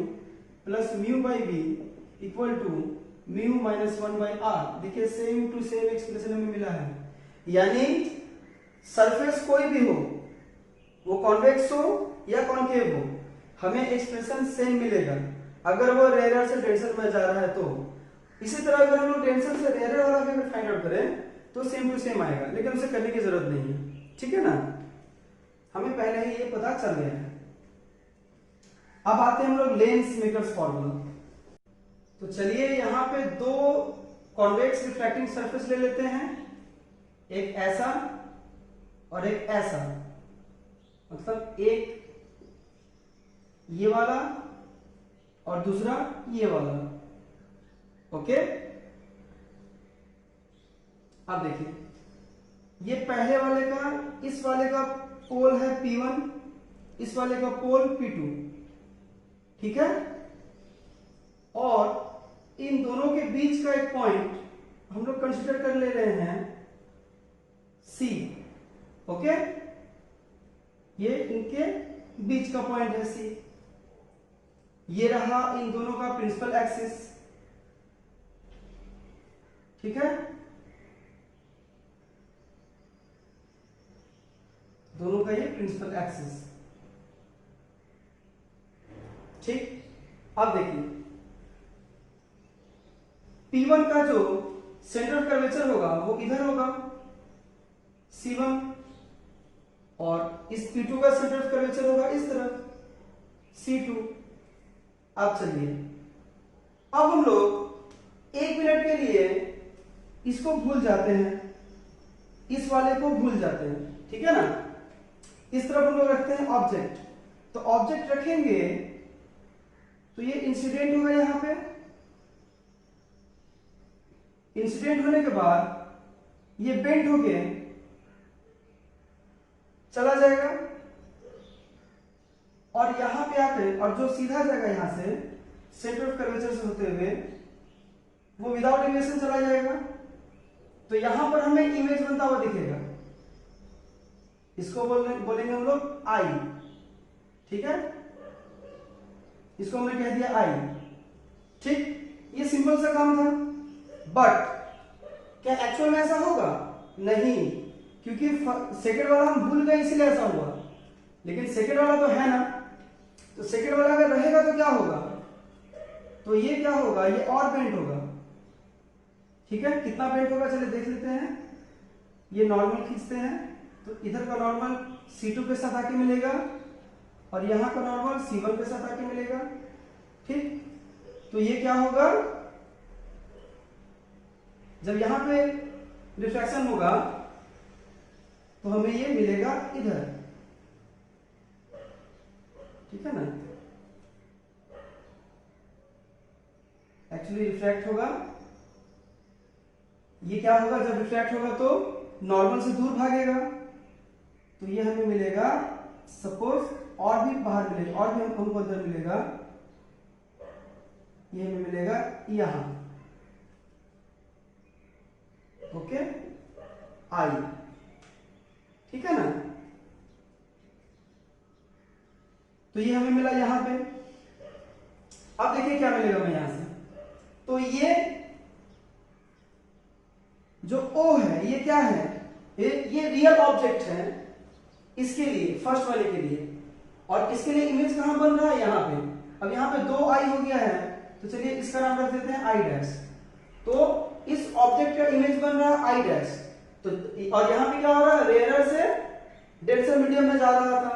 plus μ/B equal to μ minus 1/R। देखिए सेम टू सेम एक्सप्रेशन हमें मिला है, यानी सरफेस कोई भी हो, वो कॉन्वेक्स हो या कॉन्केव हो, हमें एक्सप्रेशन सेम मिलेगा अगर वो रेयर से डेंसर में जा रहा है तो। इसी तरह अगर हम लोग डेंसर से रेयर वाला फिगर फाइंड आउट करें तो सेम टू सेम आएगा, लेकिन उसे करने की जरूरत नहीं है, ठीक है ना, हमें पहले ही ये पता चल गया है। अब आते हैं हम लोग लेंस मेकर्स फॉर्मूला। तो चलिए यहाँ पे दो कॉन्वेक्स रिफ्रैक्टिंग सरफेस ले लेते हैं एक ऐसा और एक ऐसा, मतलब एक ये वाला और दूसरा ये वाला। ओके, अब देखिए, ये पहले वाले का, इस वाले का पोल है P1, इस वाले का पोल P2, ठीक है। और इन दोनों के बीच का एक पॉइंट हम लोग कंसीडर कर ले रहे हैं C। ओके, ये इनके बीच का पॉइंट है C। ये रहा इन दोनों का प्रिंसिपल एक्सिस, ठीक है। दोनों का ये प्रिंसिपल एक्सिस, ठीक। अब देखिए, P1 का जो सेंटर ऑफ कर्वेचर होगा वो इधर होगा C1, और इस P2 का सेंटर ऑफ कर्वेचर होगा इस तरफ C2। अब चलिए, अब हम लोग 1 मिनट के लिए इसको भूल जाते हैं, इस वाले को भूल जाते हैं, ठीक है ना। इस तरफ हम लोग रखते हैं ऑब्जेक्ट, तो ऑब्जेक्ट रखेंगे तो ये इंसिडेंट होगा यहां पे। इंसिडेंट होने के बाद ये बेंट होके चला जाएगा, और यहां पे आके, और जो सीधा जाएगा यहां से सेंटर ऑफ कर्वेचर से होते हुए, वो विदाउट डेविएशन चला जाएगा। तो यहां पर हमें इमेज बनता हुआ दिखेगा, इसको बोलेंगे हम लोग आई, ठीक है। इसको हमने कह दिया आई, ठीक। ये सिंपल सा काम था, बट क्या एक्चुअल में ऐसा होगा? नहीं, क्योंकि सेकंड वाला हम भूल गए इसलिए ऐसा हुआ, लेकिन सेकंड वाला तो है ना। तो सेकंड वाला अगर रहेगा तो क्या होगा? तो ये क्या होगा, ये और बेंट होगा, ठीक है। कितना बेंट होगा चलिए देख लेते हैं। ये नॉर्मल खींचते हैं, तो इधर का नॉर्मल C2 के साथ आके मिलेगा, और यहां का नॉर्मल C1 के साथ आके मिलेगा, ठीक। तो ये क्या होगा, जब यहां पे रिफ्रैक्शन होगा तो हमें ये मिलेगा इधर, ठीक है ना। एक्चुअली रिफ्रैक्ट होगा, ये क्या होगा, जब रिफ्रैक्ट होगा तो नॉर्मल से दूर भागेगा, तो ये हमें मिलेगा, सपोज और भी बाहर मिलेगा, और भी हमको अंदर मिलेगा, ये हमें मिलेगा यहां, ओके, आई, ठीक है ना। तो ये हमें मिला यहां पे। अब देखिए क्या मिलेगा हमें यहां से, तो ये जो O है ये क्या है, ये रियल ऑब्जेक्ट है इसके लिए, फर्स्ट वाले के लिए, और इसके लिए इमेज कहां बन रहा है, यहां पे। अब यहां पे 2 आई हो गया है, तो चलिए इसका नाम रख देते हैं आई डैश। तो इस ऑब्जेक्ट का इमेज बन रहा है आई डैश, तो और यहां पे क्या हो रहा है, रेयरर से डेंसर मीडियम में जा रहा था,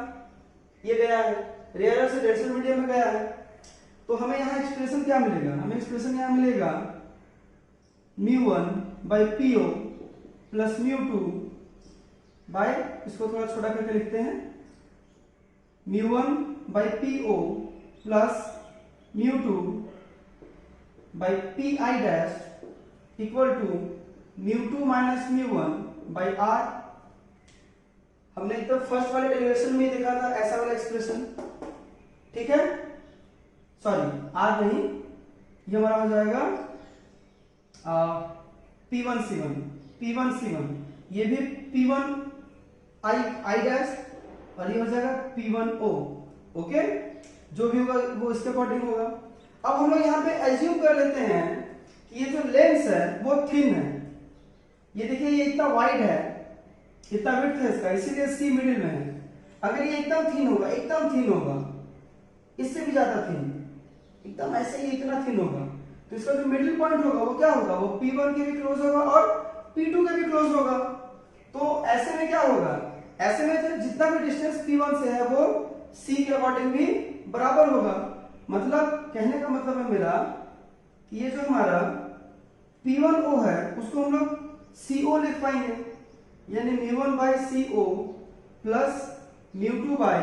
ये गया है, रेयरर से डेंसर मीडियम में गया है। तो हमें यहां एक्सप्रेशन क्या मिलेगा, हमें एक्सप्रेशन यहां मिलेगा μ1 बाई PO प्लस μ2 बाय, इसको थोड़ा छोटा करके लिखते हैं, μ1 by PO plus μ2 by PI dash equal to μ2 minus μ1 by R। हमने तो फर्स्ट वाले डेरिवेशन में देखा था ऐसा वाला एक्सप्रेशन, ठीक है। सॉरी, R नहीं, ये हमारा हो जाएगा P1C1, P1C1, ये भी P1 I डैश, और ये हो जाएगा P1O, ओके। जो भी होगा वो इसके अकॉर्डिंग होगा। अब हम लोग यहाँ पे एज्यूम कर लेते हैं कि ये जो लेंस है वो थिन है, ये देखिए ये इतना वाइड है, इतना विड्थ है इसका, इसीलिए C मिडिल में है। अगर ये एकदम थिन होगा, एकदम थिन होगा, इससे भी ज्यादा थिन, एकदम ऐसे ही इतना थिन होगा, तो इसका जो मिडिल पॉइंट होगा वो क्या होगा, वो P1 के भी क्लोज होगा और P2 के भी क्लोज होगा। तो ऐसे में क्या होगा, ऐसे में जितना भी डिस्टेंस P1 से है वो C के अकॉर्डिंग भी बराबर होगा। मतलब कहने का मतलब है मेरा कि ये जो हमारा P1O है उसको हम लोग CO लिख पाएंगे, यानी μ1 by CO plus μ2 by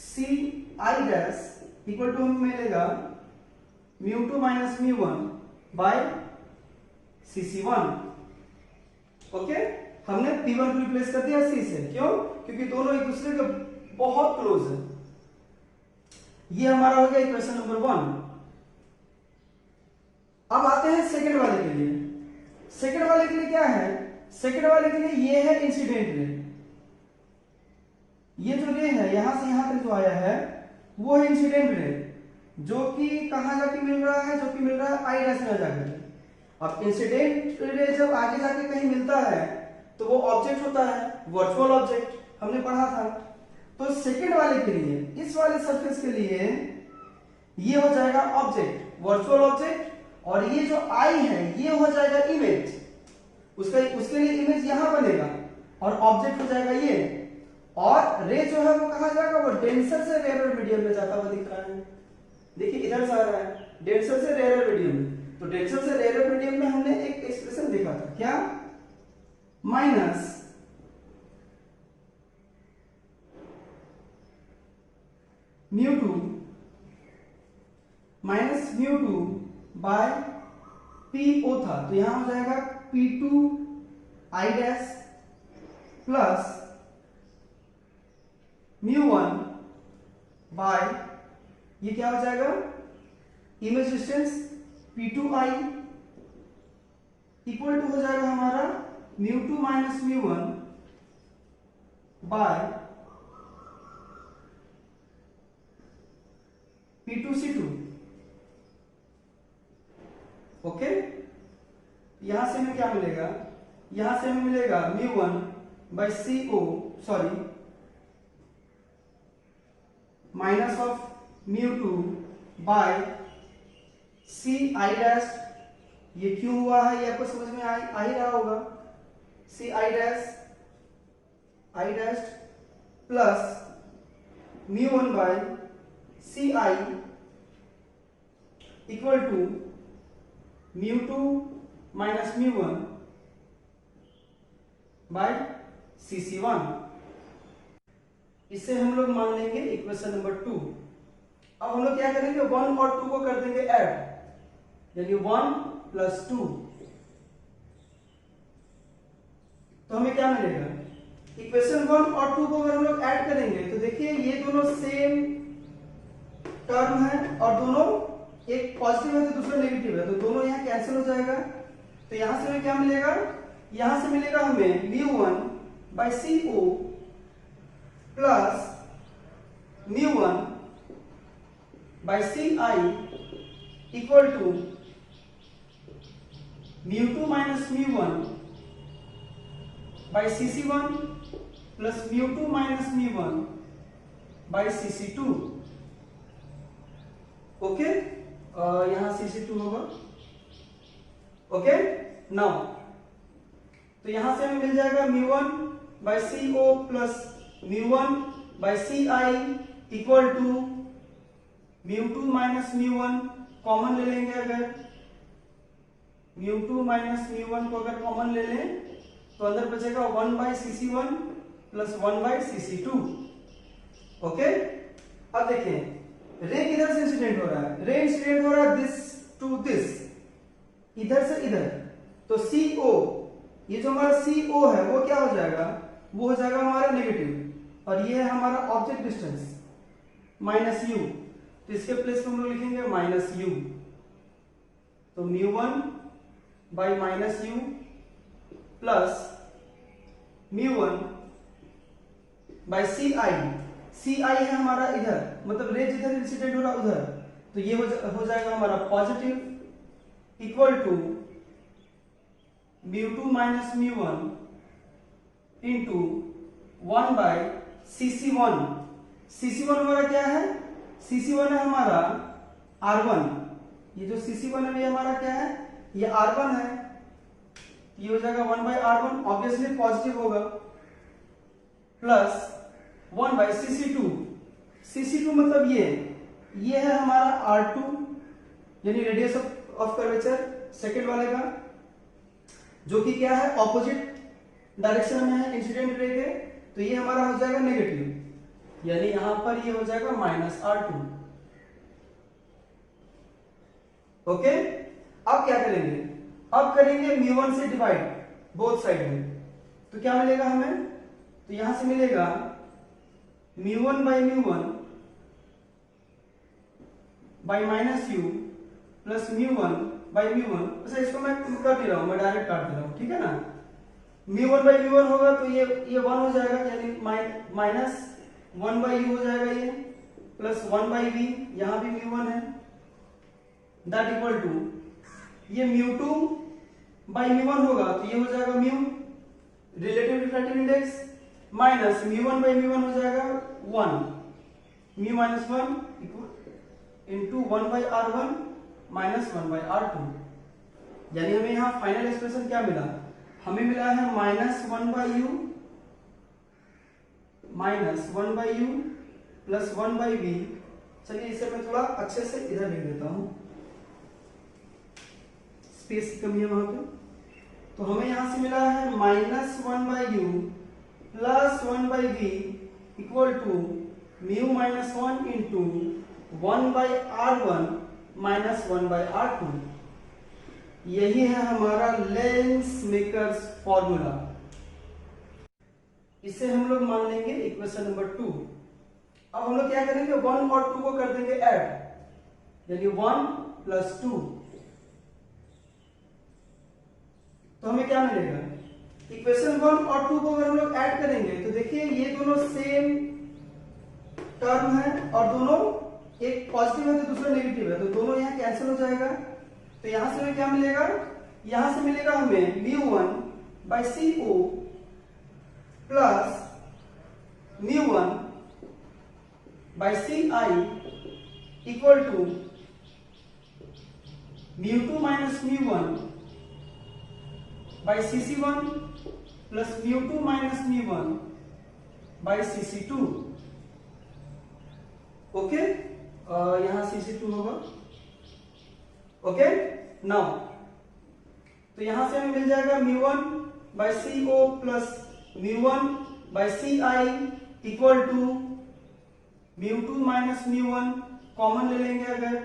CI dash equal to हमें मिलेगा μ2 माइनस μ1 बाई CC1। ओके, हमने P1 को रिप्लेस कर दिया C से। क्यों? क्योंकि दोनों एक दूसरे के बहुत क्लोज है। ये हमारा हो गया इक्वेशन नंबर 1। अब आते हैं सेकंड वाले के लिए। सेकंड वाले के लिए क्या है? सेकंड वाले के लिए ये है इंसिडेंट रे। ये जो रे है यहां से यहां तक जो आया है वो है इंसिडेंट रे, जो कि कहां जाके मिल रहा है? जो कि मिल रहा है आई डैश में जाकर। अब इंसिडेंट रे जब आगे जाके कहीं मिलता है तो वो ऑब्जेक्ट होता है, वर्चुअल ऑब्जेक्ट, हमने पढ़ा था। तो सेकंड वाले के लिए, इस वाले सरफेस के लिए ये हो जाएगा ऑब्जेक्ट, वर्चुअल ऑब्जेक्ट, और ये जो आई है ये हो जाएगा इमेज। उसके लिए इमेज यहां बनेगा और ऑब्जेक्ट हो जाएगा ये। और रे जो है वो कहां जाएगा? वो डेंसर से रेयर मीडियम में जाता हुआ दिख रहा है। देखिए इधर से आ रहा है, डेंसर से रेयर मीडियम में। तो डेंसर से रेयर मीडियम में हमने एक एक्सप्रेशन देखा था, क्या? माइनस μ2 बाय PO था, तो यहां हो जाएगा P2 I dash plus μ1 bye ये क्या हो जाएगा? Image distance P2I equal to हो जाएगा हमारा μ2 माइनस μ1 बाय P2C2। ओके, यहां से हमें क्या मिलेगा? यहां से हमें मिलेगा μ1 by CO, sorry, minus of μ2 by CI dash. ये क्यों हुआ है ये आपको समझ में आ ही रहा होगा। CI dash I dash plus μ1 by CI equal to μ2 minus μ1 by CC1। इसे हम लोग मान लेंगे इक्वेशन नंबर 2। अब हम लोग क्या करेंगे? 1 और 2 को कर देंगे ऐड, यानी 1 प्लस 2। तो हमें क्या मिलेगा? इक्वेशन 1 और 2 को अगर हम लोग ऐड करेंगे तो देखिए ये दोनों सेम टर्म है और दोनों, एक पॉजिटिव है तो दूसरा नेगेटिव है, तो दोनों यहाँ कैंसिल हो जाएगा। तो यहां से हमें क्या मिलेगा? यहां से मिलेगा हमें μ1 by CO plus μ1 by CI equal to μ2 minus μ1 by CC1 plus μ2 minus μ1 by CC2। Okay, यहां CC2 होगा। ओके, नाउ तो यहां से हमें मिल जाएगा μ1 by CO plus μ1 by CI equal to μ2 minus μ1 common ले लेंगे। अगर μ2 माइनस μ1 को अगर कॉमन ले लें तो अंदर बचेगा 1 by CC1 plus 1 by CC2। Okay, अब देखें रे किधर से इंसिडेंट हो रहा है? रे इंसिडेंट हो रहा है दिस टू दिस, इधर से इधर। तो CO, ये जो हमारा CO है वो क्या हो जाएगा? वो हो जाएगा हमारा नेगेटिव, और ये है हमारा ऑब्जेक्ट डिस्टेंस माइनस u। तो इसके प्लेस में हम लोग लिखेंगे माइनस u। तो μ1 by minus u plus μ1 by CI है हमारा इधर, मतलब रे जिधर इंसिडेंट हो रहा उधर, तो ये हो जाएगा हमारा positive equal to μ2 minus μ1 into 1 by CC1। CC1 हमारा क्या है? CC1 है हमारा R1। ये जो CC1 है ये हमारा क्या है? ये R1 है। ये हो जाएगा 1 बाई R1, ऑब्वियसली पॉजिटिव होगा, प्लस 1 बाई CC2। CC2 मतलब ये है हमारा R2, यानी रेडियस ऑफ कर्वेचर सेकेंड वाले का। जो कि क्या है, ऑपोजिट डायरेक्शन में है इंसिडेंट रे के, तो ये हमारा हो जाएगा नेगेटिव, यानी यहां पर ये हो जाएगा -R2। ओके, अब क्या करेंगे, अब करेंगे μ1 से डिवाइड बोथ साइड में, तो क्या मिलेगा हमें, तो यहां से मिलेगा μ1 by μ1 by -u plus μ1 by μ1। अच्छा, इसको मैं कर दे रहा हूं, मैं डायरेक्ट काट दे रहा हूं, ठीक है ना। μ1 बाई μ1 होगा तो ये 1 हो जाएगा, यानी -1 बाई u हो जाएगा ये, प्लस 1 बाई v, यहां भी μ1 है, दैट इक्वल टू ये μ2 बाई μ1 होगा तो ये हो जाएगा mu relative refractive index, minus μ1 by μ1 हो जाएगा 1, mu minus 1 into 1 by r1 minus 1 by r2, यानी हमें यहाँ फाइनल एक्सप्रेशन क्या मिला, हमें मिला है -1 by u minus 1 by u plus 1 by v। चलिए इसे मैं थोड़ा अच्छे से इधर लिख देता हूं, स्पेस की कमी है वहां पे। तो हमें यहां से मिला है -1 by u plus 1 by v equal to mu minus 1 into 1 by r1 minus 1 by r2। यही है हमारा लेंस मेकर्स फॉर्मूला। इसे हम लोग मान लेंगे इक्वेशन नंबर 2। अब हम लोग क्या करेंगे, 1 और 2 को कर देंगे ऐड, यानी 1 प्लस 2, तो हमें क्या मिलेगा, इक्वेशन 1 और 2 को अगर हम लोग ऐड करेंगे तो देखिए ये दोनों सेम टर्म है और दोनों एक पॉजिटिव है तो दूसरा नेगेटिव है, तो दोनों यहाँ कैंसिल हो जाएगा। तो यहां से हमें क्या मिलेगा, यहां से मिलेगा हमें μ1 by CO plus μ1 by CI equal to μ2 minus μ1 by CC1 plus μ2 minus μ1 by CC2। Okay, यहां CC2 होगा। ओके, नाउ तो यहां से हमें मिल जाएगा μ1 by CO plus μ1 by CI equal to μ2 minus μ1 common ले लेंगे, अगर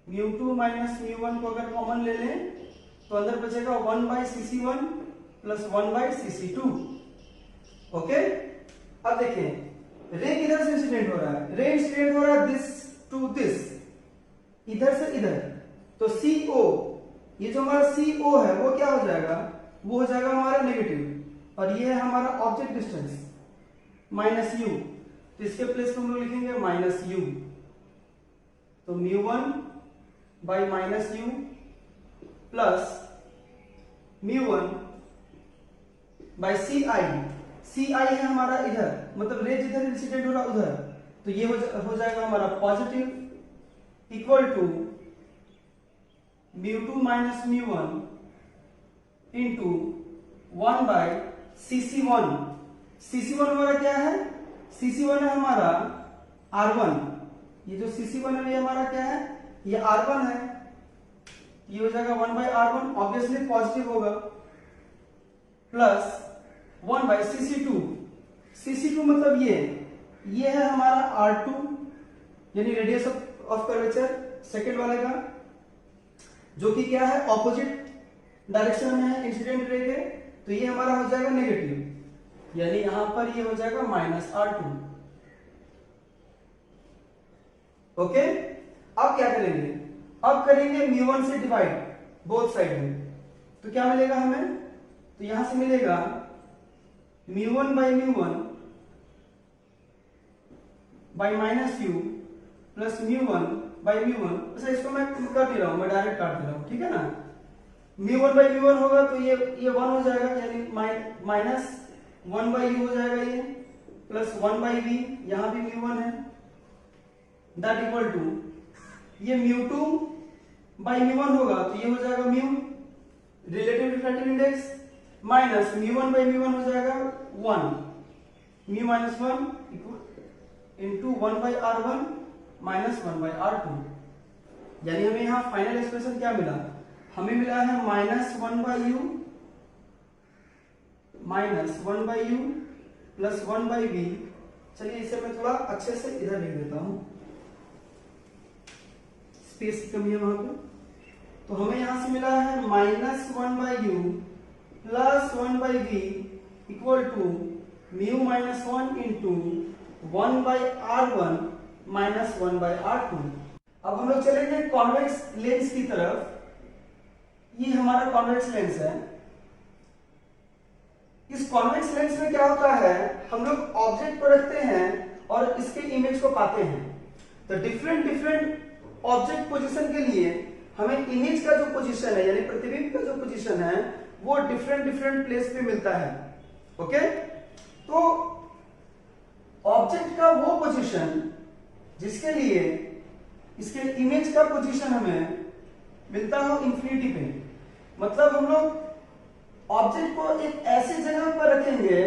μ2 माइनस μ1 को अगर कॉमन ले लें तो अंदर बचेगा 1 by CC1 plus 1 by CC2। Okay, अब देखें रे किधर से इंसिडेंट हो रहा है, रे इंसिडेंट हो रहा है दिस टू दिस, इधर से इधर, तो CO, ये जो हमारा CO है वो क्या हो जाएगा, वो हो जाएगा हमारा नेगेटिव, और ये है हमारा ऑब्जेक्ट डिस्टेंस माइनस u, तो इसके प्लेस में हम लोग लिखेंगे माइनस u, तो μ1 by minus u plus μ1 by CI है हमारा इधर, मतलब रे जिधर इंसिडेंट हो रहा उधर, तो ये हो जाएगा हमारा positive equal to μ2 minus μ1 into 1 by CC1। CC1 हमारा क्या है, CC1 है हमारा R1, ये जो CC1 है ये हमारा क्या है, ये R1 है, ये हो जाएगा 1 बाई R1, ऑब्वियसली पॉजिटिव होगा, प्लस 1 बाई CC2। CC2 मतलब ये है हमारा R2, यानी रेडियस ऑफ कर्वेचर सेकंड वाले का, जो कि क्या है, ऑपोजिट डायरेक्शन में है इंसिडेंट रे के, तो ये हमारा हो जाएगा नेगेटिव, यानी यहां पर ये हो जाएगा -R2। ओके, अब क्या करेंगे, अब करेंगे μ1 से डिवाइड बोथ साइड में, तो क्या मिलेगा हमें, तो यहां से मिलेगा μ1 by μ1 by -u plus μ1 by μ1। अच्छा, इसको मैं कर दे रहा हूं, मैं डायरेक्ट काट दे रहा हूं, ठीक है ना। μ1 बाई μ1 होगा तो ये 1 हो जाएगा, यानी माइनस 1 बाई u हो जाएगा ये, प्लस 1 बाई v, यहां भी μ1 है, दैट इक्वल टू ये μ2 बाई μ1 होगा तो ये हो जाएगा mu relative refractive index, minus μ1 by μ1 हो जाएगा 1, mu minus 1 into 1 by r1 minus 1 by r2, यानी हमें यहाँ फाइनल एक्सप्रेशन क्या मिला, हमें मिला है -1/u प्लस 1/v। चलिए इसे मैं थोड़ा अच्छे से इधर लिख देता हूं, स्पेस की कमी है वहां पे। तो हमें यहां से मिला है -1/u plus 1/v equal to μ-1 into 1/r1 minus 1/r2। अब हम लोग चलेंगे कॉन्वेक्स लेंस की तरफ। ये हमारा कॉन्वेक्स लेंस है। इस कॉन्वेक्स लेंस में क्या होता है, हम लोग ऑब्जेक्ट को रखते हैं और इसके इमेज को पाते हैं। तो डिफरेंट डिफरेंट ऑब्जेक्ट पोजीशन के लिए हमें इमेज का जो पोजीशन है, यानी प्रतिबिंब का जो पोजीशन है, वो डिफरेंट डिफरेंट प्लेस पे मिलता है। ओके, तो ऑब्जेक्ट का वो पोजीशन जिसके लिए इसके इमेज का पोजीशन हमें मिलता हो इंफिनिटी पे, मतलब हम लोग ऑब्जेक्ट को एक ऐसी जगह पर रखेंगे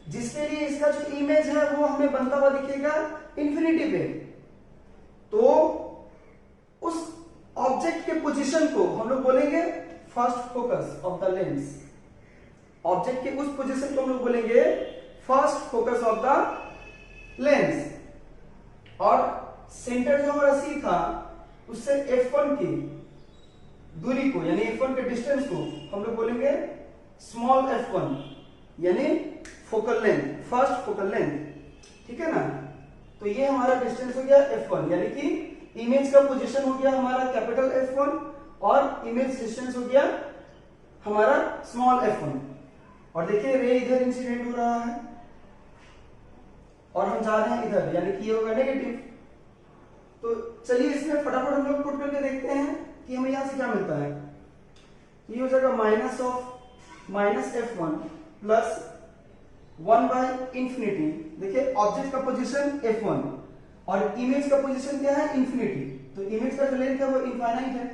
जिसके लिए इसका जो इमेज है वो हमें बनता हुआ दिखेगा इंफिनिटी पे। तो उस ऑब्जेक्ट के पोजीशन को हम लोग बोलेंगे first focus of the lens. Object के उस पोजीशन को हम लोग बोलेंगे first focus of the lens. और सेंटर जो हमारा सी था, उससे f1 की दूरी को, यानी f1 के डिस्टेंस को हम लोग बोलेंगे स्मॉल f1, यानी focal length, first focal length. ठीक है ना। तो ये हमारा डिस्टेंस हो गया f1, यानी कि इमेज का पोजीशन हो गया हमारा कैपिटल F1 और इमेज डिस्टेंस हो गया हमारा स्मॉल f1। और देखिए रे इधर इंसिडेंट हो रहा है और हम जा रहे हैं इधर, यानी कि ये होगा नेगेटिव। तो चलिए इसमें फटाफट हम लोग पुट करके देखते हैं कि हमें यहां से क्या मिलता है। ये हो जाएगा -f1 प्लस 1/इंफिनिटी। देखिए ऑब्जेक्ट का पोजीशन f1 और इमेज का पोजीशन क्या है, इंफिनिटी। तो इमेज का जो लेंथ है वो इनफाइनाइट है।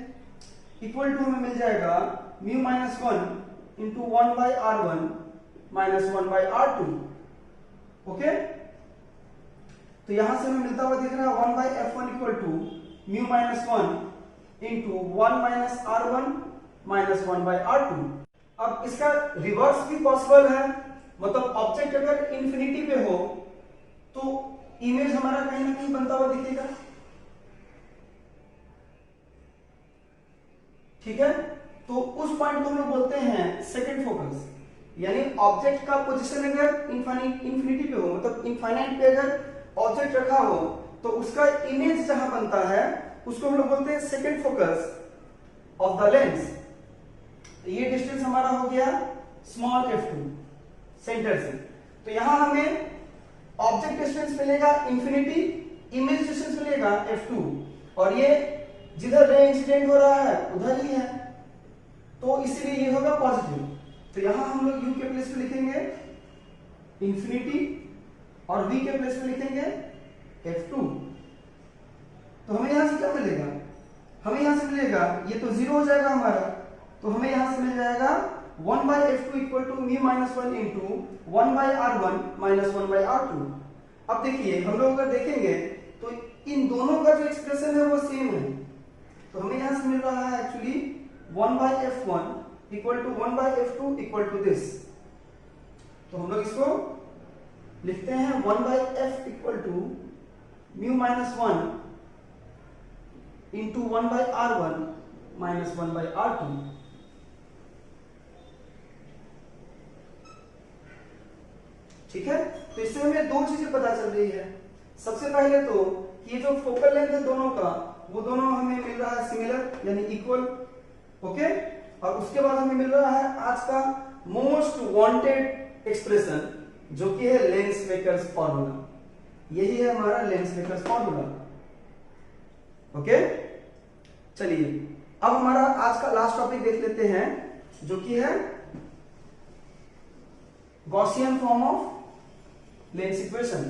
इक्वल टू हमें मिल जाएगा μ-1 into 1/r1 minus 1/r2। Okay, तो यहां से हमें मिलता हुआ दिख रहा है 1/f1 equal to μ-1 into 1 - r1 minus 1/r2। अब इसका रिवर्स भी पॉसिबल है, मतलब ऑब्जेक्ट अगर इंफिनिटी पे हो तो इमेज हमारा कहीं ना कहीं बनता हुआ दिखेगा। ठीक है, तो उस पॉइंट को हम लोग बोलते हैं सेकंड फोकस। यानी ऑब्जेक्ट का पोजीशन अगर इंफिनिटी पे हो, मतलब इनफाइनाइट पे अगर ऑब्जेक्ट रखा हो, तो उसका इमेज जहां बनता है उसको हम लोग बोलते हैं second focus of the lens. ये डिस्टेंस हमारा हो गया स्मॉल f2 सेंटर से। तो यहां हमें ऑब्जेक्ट डिस्टेंस मिलेगा इंफिनिटी, इमेज डिस्टेंस मिलेगा f2, और ये जिधर रे इंसिडेंट हो रहा है उधर ही है, तो इसीलिए ये होगा पॉजिटिव। तो यहां हम लोग u के प्लेस पे लिखेंगे इंफिनिटी और v के प्लेस पे लिखेंगे f2। तो हमें यहां से क्या मिलेगा, हमें यहां से मिलेगा, ये तो जीरो हो जाएगा हमारा, तो हमें यहां से मिल जाएगा 1/f2 equal to μ-1 into 1/r1 minus 1/r2। अब देखिए हम लोग अगर देखेंगे तो इन दोनों का जो एक्सप्रेशन है वो सेम है। तो हमें यहां से मिल रहा है actually 1/f1 equal to 1/f2 equal to this. तो हम लोग इसको लिखते हैं 1/f equal to μ-1 into 1/r1 minus 1/r2। ठीक है, तो इससे हमें दो चीजें पता चल रही है। सबसे पहले तो ये जो फोकल लेंथ है दोनों का, वो दोनों हमें मिल रहा है सिमिलर, यानी इक्वल। ओके, और उसके बाद हमें मिल रहा है आज का मोस्ट वांटेड एक्सप्रेशन, जो कि है लेंस-बेकर्स फॉर्मूला। यही है हमारा लेंस-बेकर्स फॉर्मूला। ओके, चलिए अब हमारा आज का लास्ट टॉपिक देख लेते हैं, जो कि है Gaussian form of lens equation.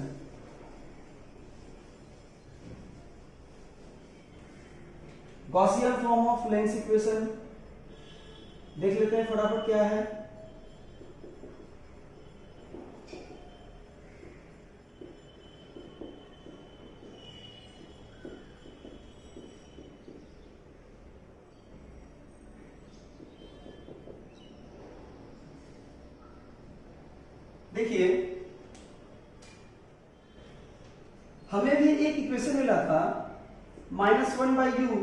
Gaussian form of lens equation देख लेते हैं फटाफट क्या है। देखिए हमें भी एक इक्वेशन मिला था -1/u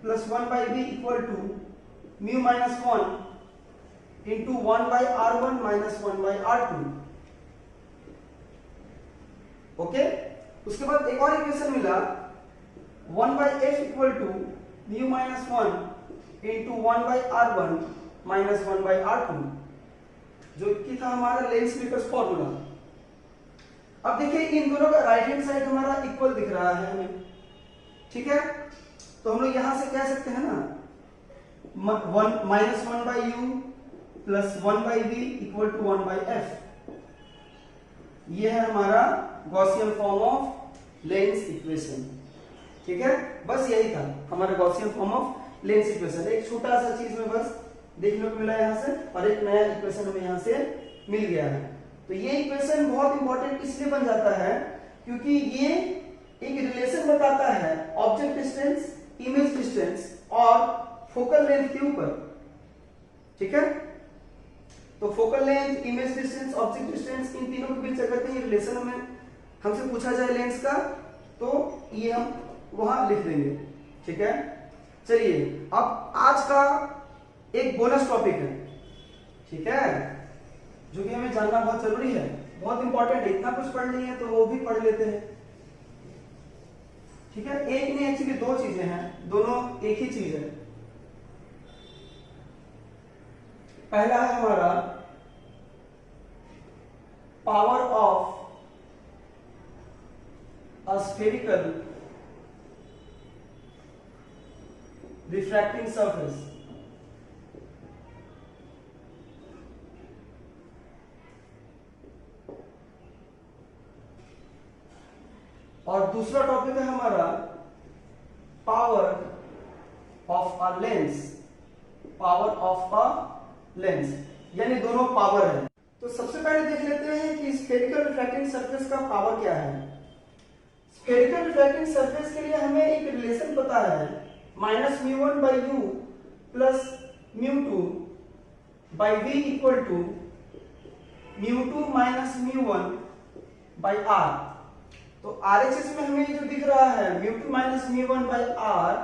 + 1/v = μ - 1 * 1/r1 - 1/r2। Okay, उसके बाद एक और इक्वेशन मिला 1/f = μ - 1 * 1/r1 - 1/r2, जो कि था हमारा लेंस-मीटर्स फॉर्मूला। अब देखिए इन दोनों का राइट हैंड साइड हमारा इक्वल दिख रहा है हमें, ठीक है, तो हम लोग यहां से कह सकते हैं ना -1/u + 1/v = 1/f। ये है हमारा Gaussian form of lens equation, ठीक है। बस यही था हमारा Gaussian form of lens equation. एक छोटा सा चीज में बस देखने को मिला यहां से, और एक नया इक्वेशन हमें यहां से मिल गया है। तो ये इक्वेशन बहुत इंपॉर्टेंट इसलिए बन जाता है क्योंकि ये एक रिलेशन बताता है ऑब्जेक्ट डिस्टेंस, इमेज डिस्टेंस और फोकल लेंथ के ऊपर, ठीक है। तो focal length, image distance, object distance, इन तीनों के बीच अगर कहीं रिलेशन हमें हमसे पूछा जाए लेंस का, तो ये हम वहां लिख देंगे, ठीक है। चलिए अब आज का एक बोनस टॉपिक है, ठीक है, जो कि हमें जानना बहुत जरूरी है, बहुत इंपॉर्टेंट है। इतना कुछ पढ़ लिए तो वो भी पढ़ लेते हैं, ठीक है। एक नहीं, एक्चुअली दो चीजें हैं, दोनों एक ही चीज है। पहला है हमारा power of a spherical refracting surface. और दूसरा टॉपिक है हमारा power of a lens, power of a lens, यानी दोनों पावर है। तो सबसे पहले देख लेते हैं कि स्फेरिकल रिफ्रैक्टिंग सरफेस का पावर क्या है। स्फेरिकल रिफ्रैक्टिंग सरफेस के लिए हमें एक रिलेशन पता है -μ1/u + μ2/v = μ2 - μ1/r। तो RHS में हमें जो दिख रहा है μ2 - μ1/r,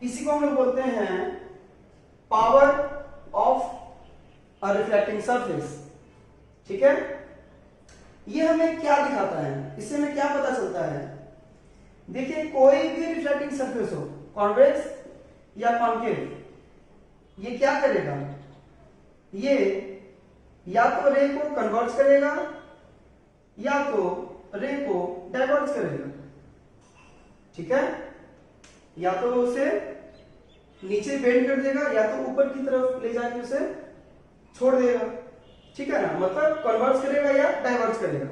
इसी को हम लोग बोलते हैं power of a reflecting surface, ठीक है। ये हमें क्या दिखाता है, इससे हमें क्या पता चलता है। देखिए कोई भी रिफ्लेक्टिंग सरफेस हो, कॉन्वेक्स या कॉन्केव, ये क्या करेगा, ये या तो रे को कन्वर्ज करेगा या तो रे को डाइवर्ज करेगा, ठीक है। या तो उसे नीचे बेंड कर देगा या तो ऊपर की तरफ ले जाके उसे छोड़ देगा, ठीक है ना, मतलब कन्वर्ज करेगा या डाइवर्ज करेगा।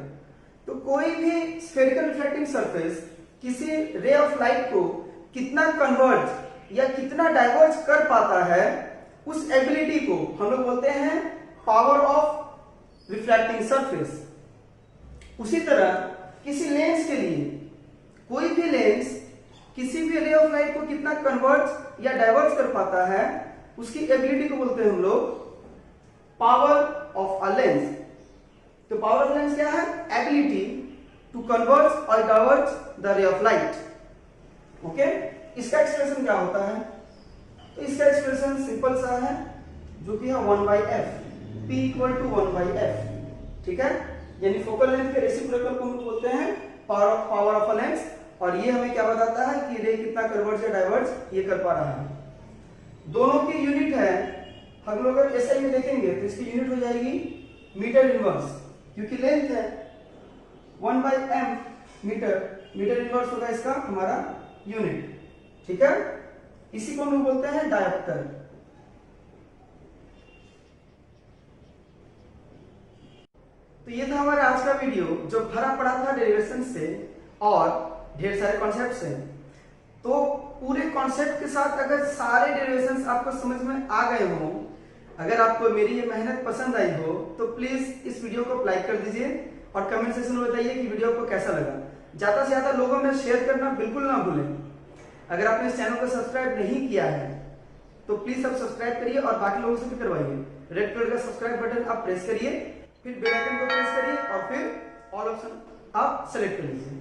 तो कोई भी स्फेरिकल रिफ्लेक्टिंग सरफेस किसी रे ऑफ लाइट को कितना कन्वर्ज या कितना डाइवर्ज कर पाता है, उस एबिलिटी को हम लोग बोलते हैं पावर ऑफ रिफ्लेक्टिंग सरफेस। उसी तरह किसी लेंस के लिए कोई भी लेंस किसी भी रे ऑफ लाइट को कितना कन्वर्ज या डाइवर्ज कर पाता है, उसकी एबिलिटी को बोलते हैं हम लोग पावर ऑफ अ लेंस। तो पावर ऑफ लेंस क्या है, एबिलिटी टू कन्वर्ज और diverge the ray of light, okay. इसका एक्सप्रेशन क्या होता है, तो इसका एक्सप्रेशन सिंपल सा है, जो कि है 1/f, p = 1/f, ठीक है। यानी फोकल लेंथ के रेसिप्रोकल को हम बोलते हैं पावर ऑफ अ लेंस, और ये हमें क्या बताता है कि रे कितना कन्वर्ज या डाइवर्ज ये कर पा रहा है। दोनों की यूनिट है, हम लोग अगर एसआई में देखेंगे तो इसकी यूनिट हो जाएगी मीटर इनवर्स, क्योंकि लेंथ है 1/m मीटर इनवर्स होगा इसका हमारा यूनिट, ठीक है। इसी को हम लोग बोलते हैं डायोप्टर। तो ये था हमारा आज का वीडियो, जो भरा पड़ा था डेरिवेशन से और ढेर सारे कॉन्सेप्ट से। तो पूरे कॉन्सेप्ट के साथ अगर सारे डेरिवेशंस आपको समझ में आ गए हों, अगर आपको मेरी ये मेहनत पसंद आई हो, तो प्लीज इस वीडियो को लाइक कर दीजिए और कमेंट सेक्शन में बताइए कि वीडियो आपको कैसा लगा। ज्यादा से ज्यादा लोगों में शेयर करना बिल्कुल ना भूलें। अगर आपने इस चैनल को सब्सक्राइब नहीं किया है तो प्लीज आप सब्सक्राइब करिए और बाकी लोगों से भी करवाइए। रेड कलर का सब्सक्राइब बटन आप प्रेस करिए, फिर बेल आइकन को प्रेस करिए और फिर ऑल ऑप्शन आप सेलेक्ट कर लीजिए।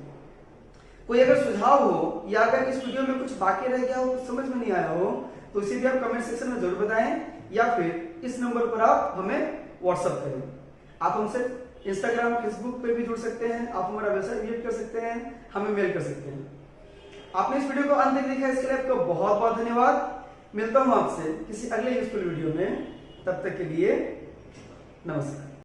कोई अगर सुझाव हो या अगर इस वीडियो में कुछ बाकी रह गया हो, कुछ समझ में नहीं आया हो, तो इसे भी आप कमेंट सेक्शन में जरूर बताएं या फिर इस नंबर पर आप हमें व्हाट्सएप करें। आप हमसे इंस्टाग्राम, फेसबुक पे भी जुड़ सकते हैं, आप हमारा वेबसाइट विजिट कर सकते हैं, हमें मेल कर सकते हैं। आपने इस वीडियो को अंत तक देखा, इसके लिए आपको बहुत बहुत धन्यवाद। मिलता हूं आपसे किसी अगले यूजफुल वीडियो में, तब तक के लिए नमस्कार।